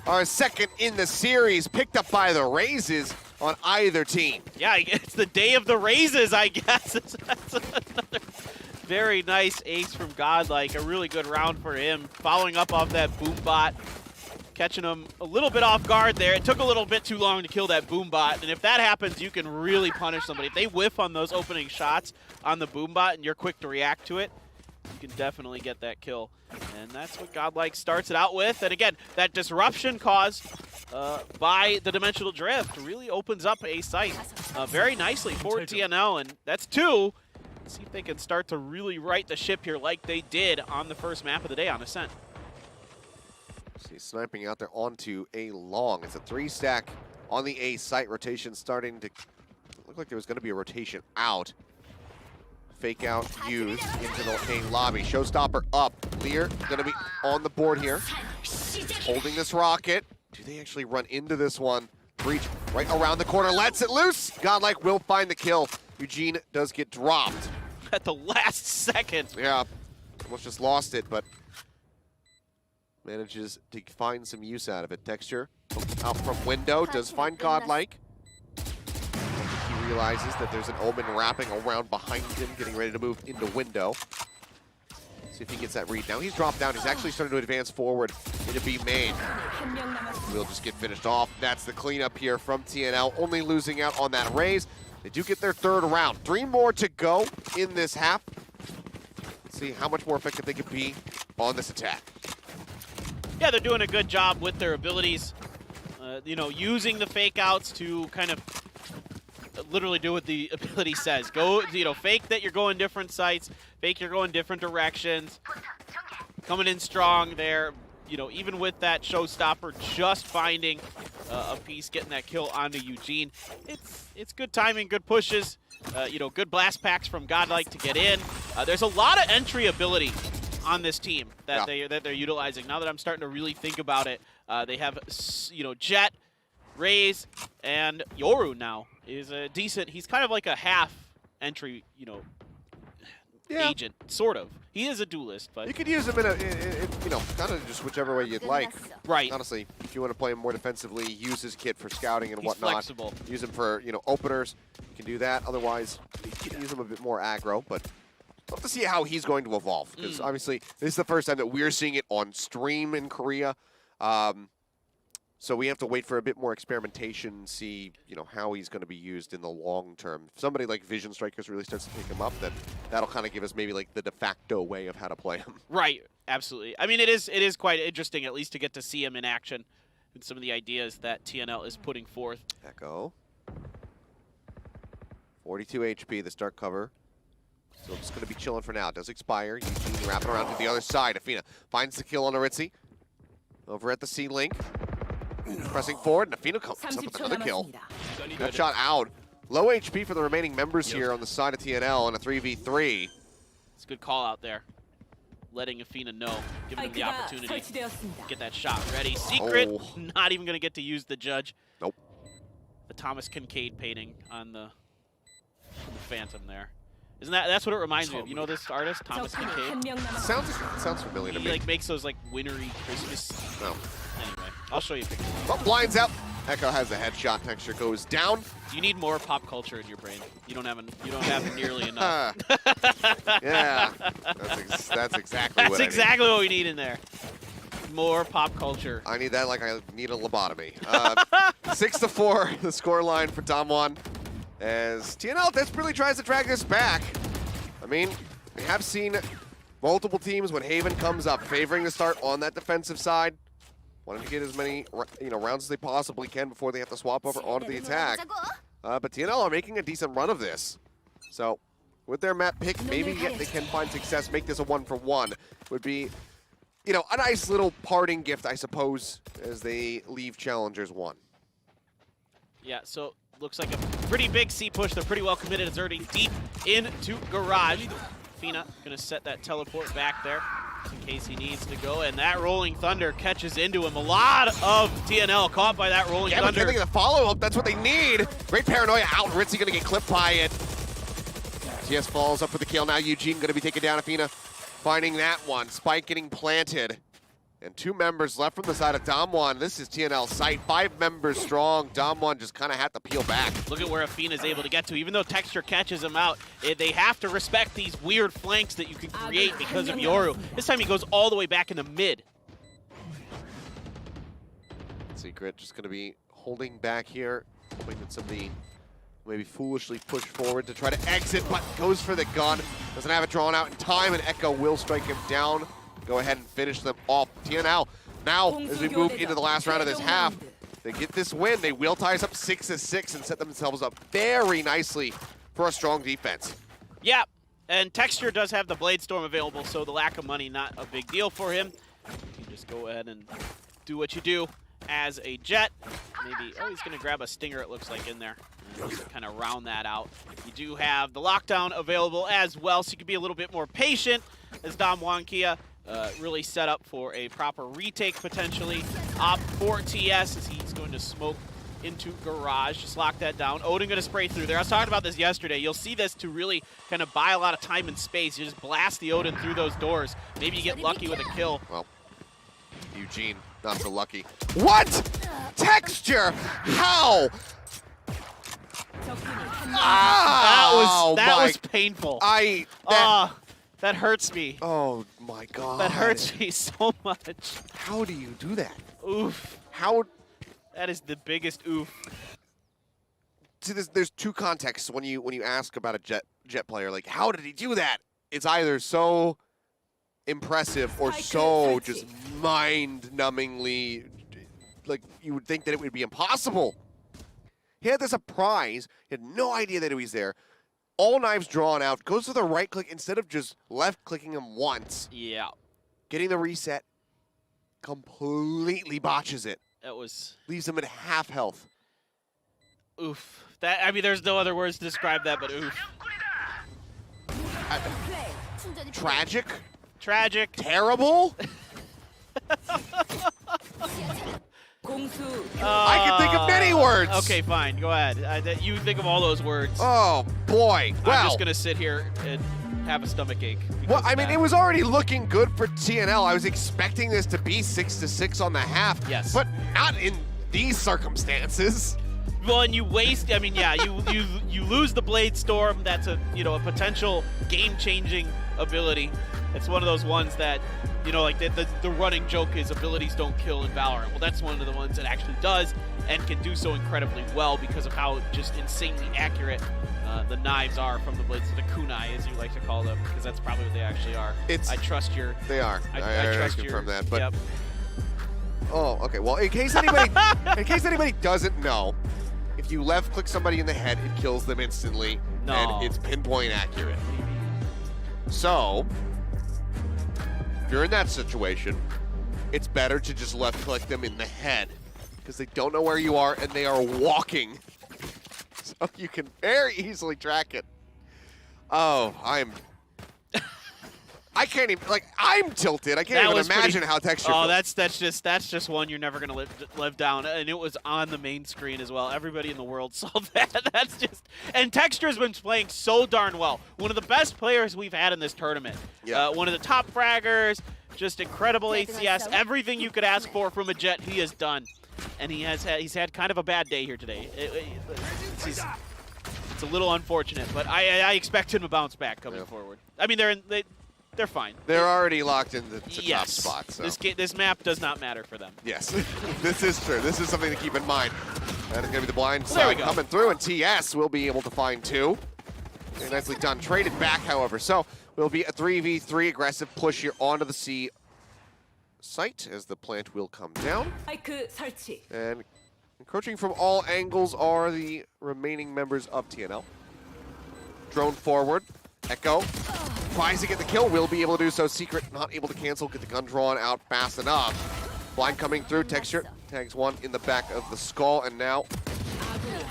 Our second in the series, picked up by the Raises on either team. Yeah, it's the day of the raises, I guess. That's another very nice ace from Godlike. A really good round for him. Following up off that Boombot. Catching him a little bit off guard there. It took a little bit too long to kill that Boombot, and if that happens, you can really punish somebody. If they whiff on those opening shots on the Boombot and you're quick to react to it, you can definitely get that kill. And that's what Godlike starts it out with. And again, that disruption caused by the Dimensional Drift really opens up a site very nicely for TNL, and that's 2. Let's see if they can start to really right the ship here like they did on the first map of the day on Ascent. See, sniping out there onto A long. It's a 3-stack on the A site. Rotation starting to look like there was going to be a rotation out. Fake out used into the A lobby. Showstopper up. Lear going to be on the board here. Holding this rocket. Do they actually run into this one? Breach right around the corner. Lets it loose. Godlike will find the kill. Eugene does get dropped. At the last second. Yeah, almost just lost it, but manages to find some use out of it. Texture out from window, does find Godlike. He realizes that there's an Omen wrapping around behind him, getting ready to move into window. See if he gets that read. Now he's dropped down. He's actually starting to advance forward into B main. We'll just get finished off. That's the cleanup here from TNL, only losing out on that raise. They do get their 3rd round. 3 more to go in this half. Let's see how much more effective they can be on this attack. Yeah, they're doing a good job with their abilities. You know, using the fake outs to kind of literally do what the ability says. Go, you know, fake that you're going different sites, fake you're going different directions. Coming in strong there, you know, even with that Showstopper, just finding a piece, getting that kill onto Eugene. It's good timing, good pushes. You know, good blast packs from Godlike to get in. There's a lot of entry ability on this team that they're utilizing. Now that I'm starting to really think about it, they have, you know, Jet, Raze, and Yoru now is a decent. He's kind of like a half entry, you know, agent, sort of. He is a duelist, but you could use him in a, you know, kind of just whichever way you'd like. Right. Honestly, if you want to play him more defensively, use his kit for scouting and He's whatnot. flexible. Use him for, you know, openers. You can do that. Otherwise, you can use him a bit more aggro, but we'll have to see how he's going to evolve, because obviously this is the first time that we're seeing it on stream in Korea. So we have to wait for a bit more experimentation, see, you know, how he's going to be used in the long term. If somebody like Vision Strikers really starts to pick him up, then that'll kind of give us maybe like the de facto way of how to play him. Right, absolutely. I mean, it is quite interesting at least to get to see him in action and some of the ideas that TNL is putting forth. Echo. 42 HP, the start cover. So just going to be chilling for now. It does expire. Eugene wrapping around to the other side. Afina finds the kill on Aritzi. Over at the C-Link. Pressing forward, Nafino comes up with 30초 another kill. 남았습니다. That shot out. Low HP for the remaining members here on the side of TNL in a 3v3. It's a good call out there. Letting Afina know, giving him the 스파이크가 opportunity. 설치되었습니다. Get that shot ready. Secret, Oh. not even going to get to use the judge. Nope. The Thomas Kincaid painting on the Phantom there. Isn't that's what it reminds me of? You know this artist, Thomas 적군이 Kincaid? 한명 남았습니다. Sounds familiar to He me. like makes those like wintry Christmas. No. Anyway, I'll show you a picture. Well, blinds out. Echo has the headshot. Texture goes down. You need more pop culture in your brain. You don't have nearly enough. Yeah, that's exactly what Exactly what we need in there. More pop culture. I need that like I need a lobotomy. 6-4, the score line for Damwon. As TNL desperately tries to drag this back. I mean, we have seen multiple teams when Haven comes up favoring to start on that defensive side, wanting to get as many rounds as they possibly can before they have to swap over onto the attack. But TNL are making a decent run of this. So with their map pick, maybe they can find success, make this a 1-for-1. Would be, a nice little parting gift, I suppose, as they leave Challengers 1. Yeah, so looks like a pretty big C push. They're pretty well committed. It's already deep into Garage. Fina gonna set that teleport back there in case he needs to go, and that Rolling Thunder catches into him. A lot of TNL caught by that Rolling But Thunder. they're the follow-up, that's what they need. Great paranoia out, Ritzy gonna get clipped by it. TS follows up with the kill. Now Eugene gonna be taken down. Afina finding that one. Spike getting planted. And 2 members left from the side of Damwon. This is TNL's site. 5 members strong. Damwon just kind of had to peel back. Look at where Afina is able to get to. Even though Texture catches him out, they have to respect these weird flanks that you can create because of Yoru. This time he goes all the way back in the mid. Secret just going to be holding back here, hoping that somebody maybe foolishly push forward to try to exit, but goes for the gun. Doesn't have it drawn out in time, and Echo will strike him down. Go ahead and finish them off. TNL, now as we move into the last round of this half, they get this win. They will tie us up 6-6 and set themselves up very nicely for a strong defense. Yeah, and Texture does have the Blade Storm available, so the lack of money not a big deal for him. You can just go ahead and do what you do as a Jet. Maybe, oh, he's going to grab a Stinger, it looks like, in there. Just to kind of round that out. You do have the Lockdown available as well, so you can be a little bit more patient as Damwon Kia really set up for a proper retake, potentially. Opt for TS as he's going to smoke into Garage. Just lock that down. Odin going to spray through there. I was talking about this yesterday. You'll see this to really kind of buy a lot of time and space. You just blast the Odin through those doors. Maybe you get lucky with a kill. Well, Eugene, not so lucky. What? Texture? How? That was painful. That hurts me. Oh my god. That hurts me so much. How do you do that? Oof. How? That is the biggest oof. See, there's 2 contexts when you ask about a jet player. Like, how did he do that? It's either so impressive or so just mind-numbingly, like, you would think that it would be impossible. He had the surprise. He had no idea that he was there. All knives drawn out. Goes to the right click instead of just left clicking him once. Yeah. Getting the reset. Completely botches it. That was... Leaves him at half health. Oof. I mean, there's no other words to describe that, but oof. Tragic? Tragic. Terrible? I can think of many words. Okay, fine. Go ahead. You think of all those words. Oh, boy. Well, I'm just going to sit here and have a stomach ache. Well, I mean, it was already looking good for TNL. I was expecting this to be 6-6 on the half. Yes. But not in these circumstances. Well, and you waste, I mean, yeah, you lose the Blade Storm. That's a potential game-changing ability. It's one of those ones that, like the running joke is abilities don't kill in Valorant. Well, that's one of the ones that actually does and can do so incredibly well because of how just insanely accurate the knives are from the blades, the kunai, as you like to call them, because that's probably what they actually are. I trust your... They are. I trust confirm that. But, yep. Oh, okay. Well, in case anybody doesn't know, if you left click somebody in the head, it kills them instantly, and it's pinpoint accurate. So, if you're in that situation, it's better to just left click them in the head, because they don't know where you are and they are walking. So you can very easily track it. Oh, I can't even, like, I'm tilted. I can't even imagine how Texture feels. That's just one you're never gonna live down, and it was on the main screen as well. Everybody in the world saw that. That's just, and Texture's been playing so darn well. One of the best players we've had in this tournament. Yeah. One of the top fraggers, just incredible ACS. Everything you could ask for from a Jet, he has done, and he's had kind of a bad day here today. It's a little unfortunate, but I expect him to bounce back coming forward. I mean, they're fine. They're already locked in the top spot. So. This map does not matter for them. Yes, this is true. This is something to keep in mind. That is going to be the blind side coming through, and TS will be able to find 2. Very nicely done. Traded back, however. So will be a 3v3 aggressive push here onto the C site as the plant will come down. And encroaching from all angles are the remaining members of TNL. Drone forward. Echo tries to get the kill, will be able to do so. Secret not able to cancel, get the gun drawn out fast enough. Blind coming through, Texture tags one in the back of the skull, and now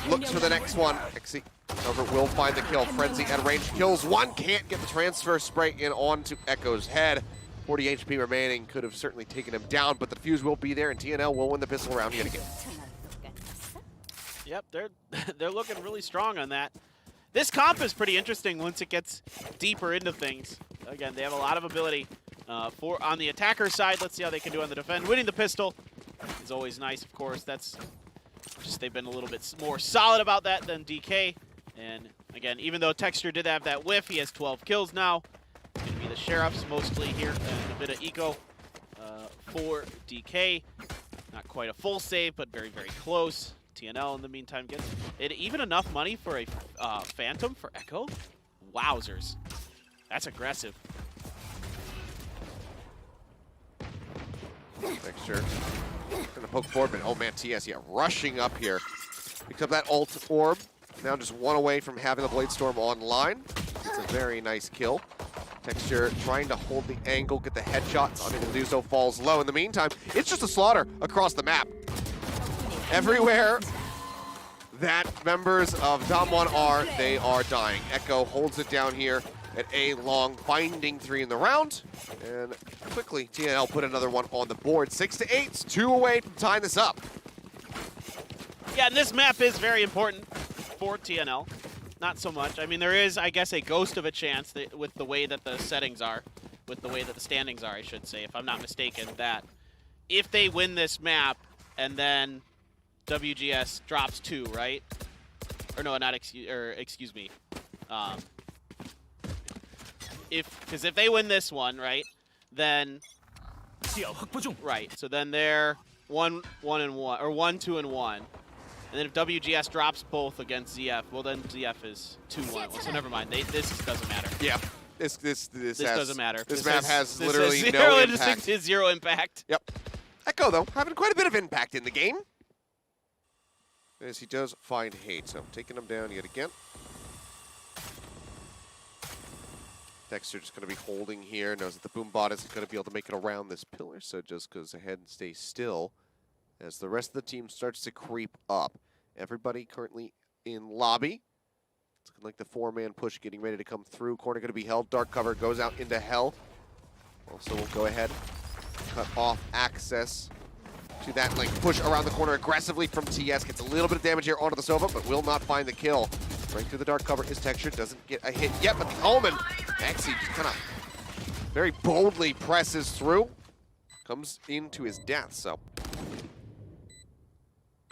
looks for the next one. Exi, however, will find the kill. Frenzy at range, kills one, can't get the transfer spray in onto Echo's head. 40 HP remaining, could have certainly taken him down, but the fuse will be there, and TNL will win the pistol round yet again. Yep, they're looking really strong on that. This comp is pretty interesting once it gets deeper into things. Again, they have a lot of ability on the attacker side. Let's see how they can do on the defend. Winning the pistol is always nice, of course. That's just they've been a little bit more solid about that than DK. And again, even though Texture did have that whiff, he has 12 kills now. Going to be the Sheriffs mostly here, and a bit of eco for DK. Not quite a full save, but very, very close. TNL in the meantime gets it even enough money for a Phantom for Echo. Wowzers, that's aggressive. Texture gonna poke forward, but oh man, TS, yeah, rushing up here. Picks up that ult orb. Now just one away from having the Blade Storm online. It's a very nice kill. Texture trying to hold the angle, get the headshots, unable to do so, falls low. In the meantime, it's just a slaughter across the map. Everywhere that members of Damwon are, they are dying. Echo holds it down here at a long, finding 3 in the round. And quickly, TNL put another one on the board. 6-8, 2 away from tying this up. Yeah, and this map is very important for TNL. Not so much. I mean, there is, I guess, a ghost of a chance that with the way that the settings are, with the way that the standings are, I should say, if I'm not mistaken, that if they win this map and then WGS drops 2, right? Or no, not excuse me. Because if they win this one, right, then right. So then they're 1-1 and 1, or 1-2 and 1. And then if WGS drops both against ZF, well then ZF is 2-1. Well, so never mind. This doesn't matter. Yeah. This doesn't matter. This map has literally no impact. Zero impact. Yep. Echo, though, having quite a bit of impact in the game. As he does find hate, so taking him down yet again. Dexter just going to be holding here, knows that the boom bot isn't going to be able to make it around this pillar, so just goes ahead and stays still as the rest of the team starts to creep up. Everybody currently in lobby. It's looking like the 4-man push getting ready to come through. Corner going to be held. Dark cover goes out into hell. Also, we'll go ahead, cut off access to that link. Push around the corner aggressively from TS. Gets a little bit of damage here onto the Sova, but will not find the kill. Right through the dark cover is Texture. Doesn't get a hit yet, but the Omen actually just kind of very boldly presses through. Comes into his death, so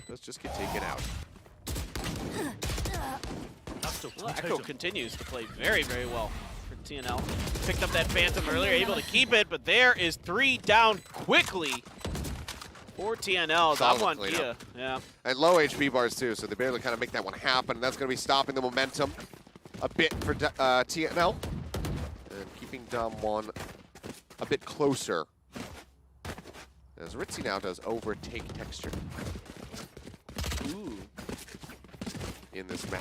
does just get taken out. Well, Echo continues to play very, very well for TNL. Picked up that Phantom earlier, able to keep it, but there is 3 down quickly for TNL. Damwon, yeah. And low HP bars too, so they barely kind of make that one happen. That's going to be stopping the momentum a bit for TNL. And keeping Damwon a bit closer. As Ritzy now does overtake Texture. Ooh. In this map.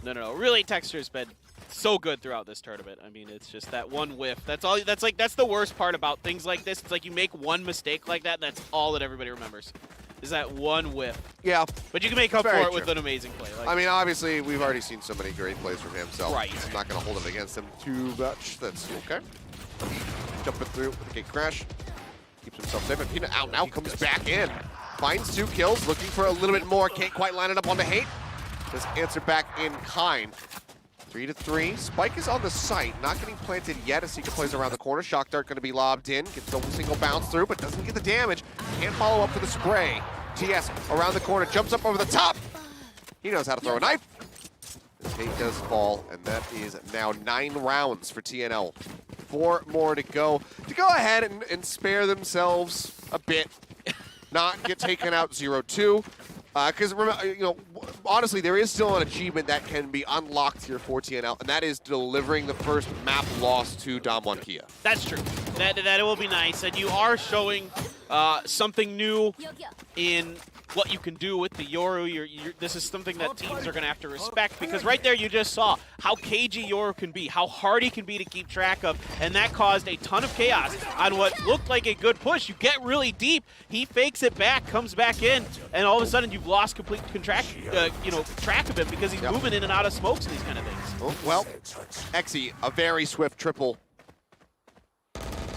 No. Really, Texture's been so good throughout this tournament. I mean, it's just that one whiff. That's all. That's the worst part about things like this. It's like you make one mistake like that, and that's all that everybody remembers. Is that one whiff. Yeah. But you can make up for Very it true. with an amazing play. Like, I mean, obviously, we've already seen so many great plays from him, so Right. I'm not going to hold it against him too much. That's okay. Jumping through with the gate crash. Keeps himself safe. And Pina out now, comes back in. Finds 2 kills, looking for a little bit more. Can't quite line it up on the hate. Does answer back in kind. 3-3. Spike is on the site, not getting planted yet as Seeker plays around the corner. Shock Dart going to be lobbed in. Gets the single bounce through, but doesn't get the damage. Can't follow up for the spray. TS around the corner, jumps up over the top. He knows how to throw a knife. His hate does fall, and that is now 9 rounds for TNL. 4 more to go. To go ahead and spare themselves a bit, not get taken out 0-2. Because honestly, there is still an achievement that can be unlocked here for TNL, and that is delivering the first map loss to Damwon Kia. That's true. That will be nice, and you are showing something new in what you can do with the Yoru. This is something that teams are going to have to respect, because right there you just saw how cagey Yoru can be, how hard he can be to keep track of, and that caused a ton of chaos on what looked like a good push. You get really deep, he fakes it back, comes back in, and all of a sudden you've lost complete track of him because he's moving in and out of smokes and these kind of things. Oh, well, Exy, a very swift triple.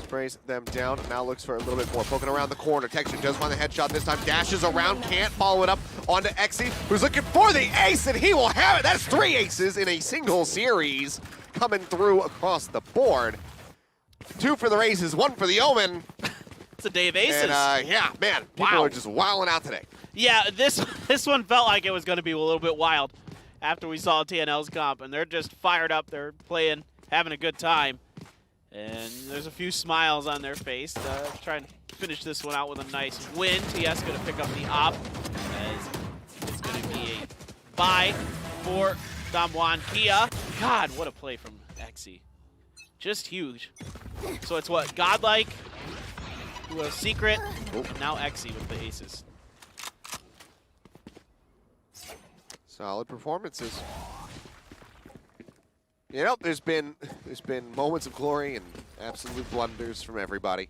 Sprays them down, now looks for a little bit more. Poking around the corner, Texture does find the headshot this time, dashes around, can't follow it up onto Exy, who's looking for the ace, and he will have it. That's 3 aces in a single series coming through across the board. 2 for the Races, 1 for the Omen. It's a day of aces. And yeah, man, people are just wilding out today. Yeah, this one felt like it was going to be a little bit wild after we saw TNL's comp, and they're just fired up. They're playing, having a good time. And there's a few smiles on their face. Trying to finish this one out with a nice win. TS going to pick up the op, as it's going to be a bye for Damwon Kia. God, what a play from Exy. Just huge. So it's what? Godlike, who has Secret, and now Exy with the aces. Solid performances. You know, there's been moments of glory and absolute blunders from everybody.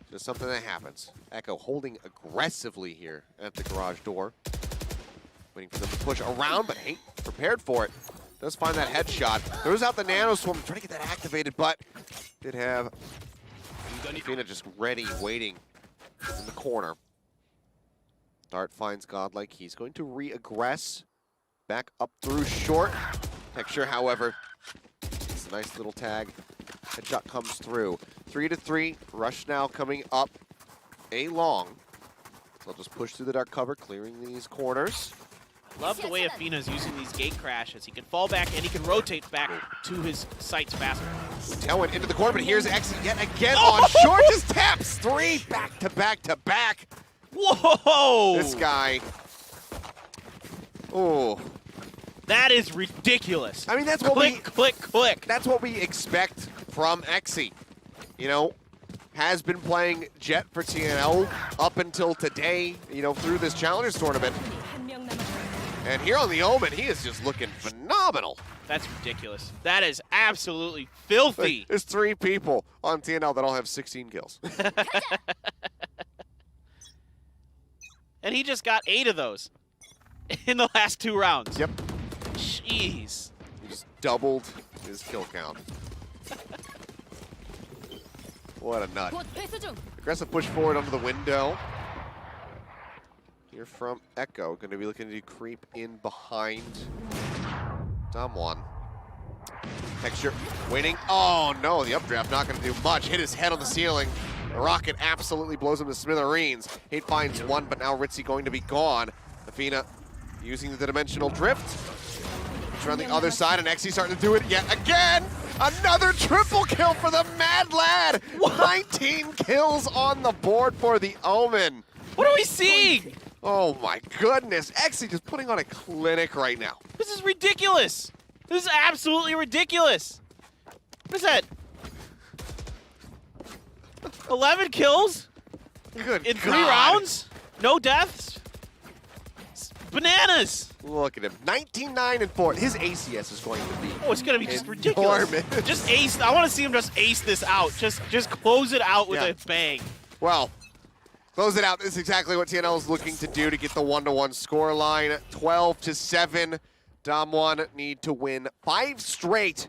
Just something that happens. Echo holding aggressively here at the garage door. Waiting for them to push around, but ain't prepared for it. Does find that headshot. Throws out the Nano Swarm, trying to get that activated, but did have Fina just ready, waiting in the corner. Dart finds Godlike. He's going to re-aggress. Back up through short. Texture, however, it's a nice little tag. Headshot comes through. 3-3. Rush now coming up a long. So I'll just push through the dark cover, clearing these corners. Love the way Afina's using these gate crashes. He can fall back and he can rotate back to his sights faster. Tailwind into the corner, but here's Exy yet again on short. Just taps 3 back to back to back. Whoa! This guy. Oh. That is ridiculous. I mean, that's what click. That's what we expect from Exy. You know, has been playing Jet for TNL up until today, you know, through this Challengers tournament. And here on the Omen, he is just looking phenomenal. That's ridiculous. That is absolutely filthy. There's 3 people on TNL that all have 16 kills. And he just got 8 of those in the last 2 rounds. Yep. Jeez. He just doubled his kill count. What a nut. Aggressive push forward onto the window. Here from Echo, going to be looking to creep in behind Damwon. Texture waiting. Oh no, the updraft not going to do much. Hit his head on the ceiling. The rocket absolutely blows him to smithereens. Hate finds 1, but now Ritzy going to be gone. Afina using the dimensional drift. Around the other side, and Exy starting to do it yet again. Another triple kill for the Mad Lad. 19 kills on the board for the Omen. What are we seeing? Oh my goodness. Exy just putting on a clinic right now. This is ridiculous. This is absolutely ridiculous. What is that? 11 kills Good in 3 God. rounds? No deaths? bananas. Look at him, 19-9-4. His ACS is going to be Oh, it's gonna be just ridiculous. enormous. Just ace. I want to see him just ace this out. Just close it out with Yeah. a bang. Well, close it out. This is exactly what TNL is looking to do to get the 1-1 score line. 12-7. Damwon need to win 5 straight.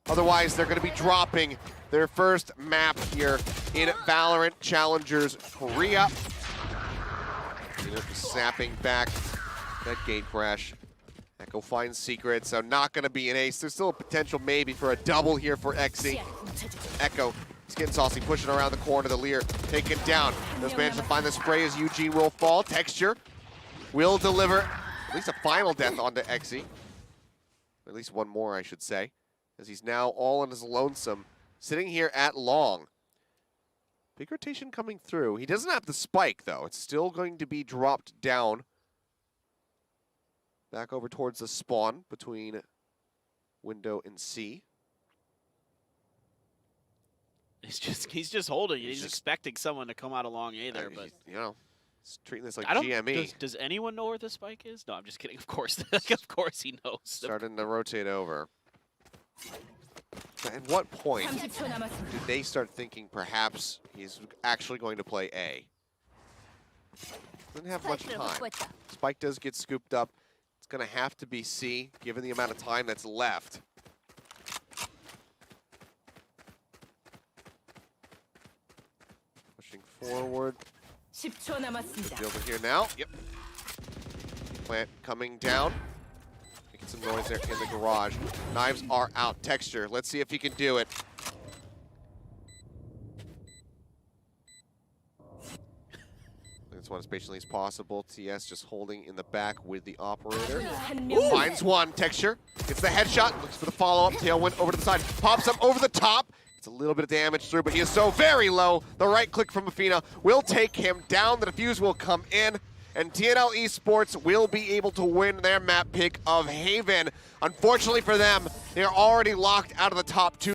Otherwise, they're going to be dropping their first map here in Valorant Challengers Korea. Snapping back that gate crash. Echo finds Secret, so not going to be an ace. There's still a potential maybe for a double here for Xe. Echo is getting saucy, pushing around the corner. The Lear taken down. Does manage to find the spray as Eugene will fall. Texture will deliver at least a final death onto Xe. At least one more, I should say, as he's now all on his lonesome, sitting here at long. Big rotation coming through. He doesn't have the spike, though. It's still going to be dropped down. Back over towards the spawn between window and C. He's just holding it. He's expecting someone to come out along A there, but you know, he's treating this like I don't. GME. Does anyone know where the spike is? No, I'm just kidding. Of course, of course he knows. Starting to rotate over. At what point 30초 남았습니다. did they start thinking perhaps he's actually going to play A? Doesn't have much time. Spike does get scooped up. It's going to have to be C, given the amount of time that's left. Pushing forward. 10초 남았습니다. Over here now. Yep. Plant coming down. Making some noise there in the garage. Knives are out. Texture. Let's see if he can do it. Let's want as patiently as possible. TS just holding in the back with the operator. Finds one. Texture. Gets the headshot. Looks for the follow-up. Tailwind over to the side. Pops up over the top. It's a little bit of damage through, but he is so very low. The right click from Afina will take him down. The defuse will come in, and Tnl Esports will be able to win their map pick of Haven. Unfortunately for them, they are already locked out of the top 2.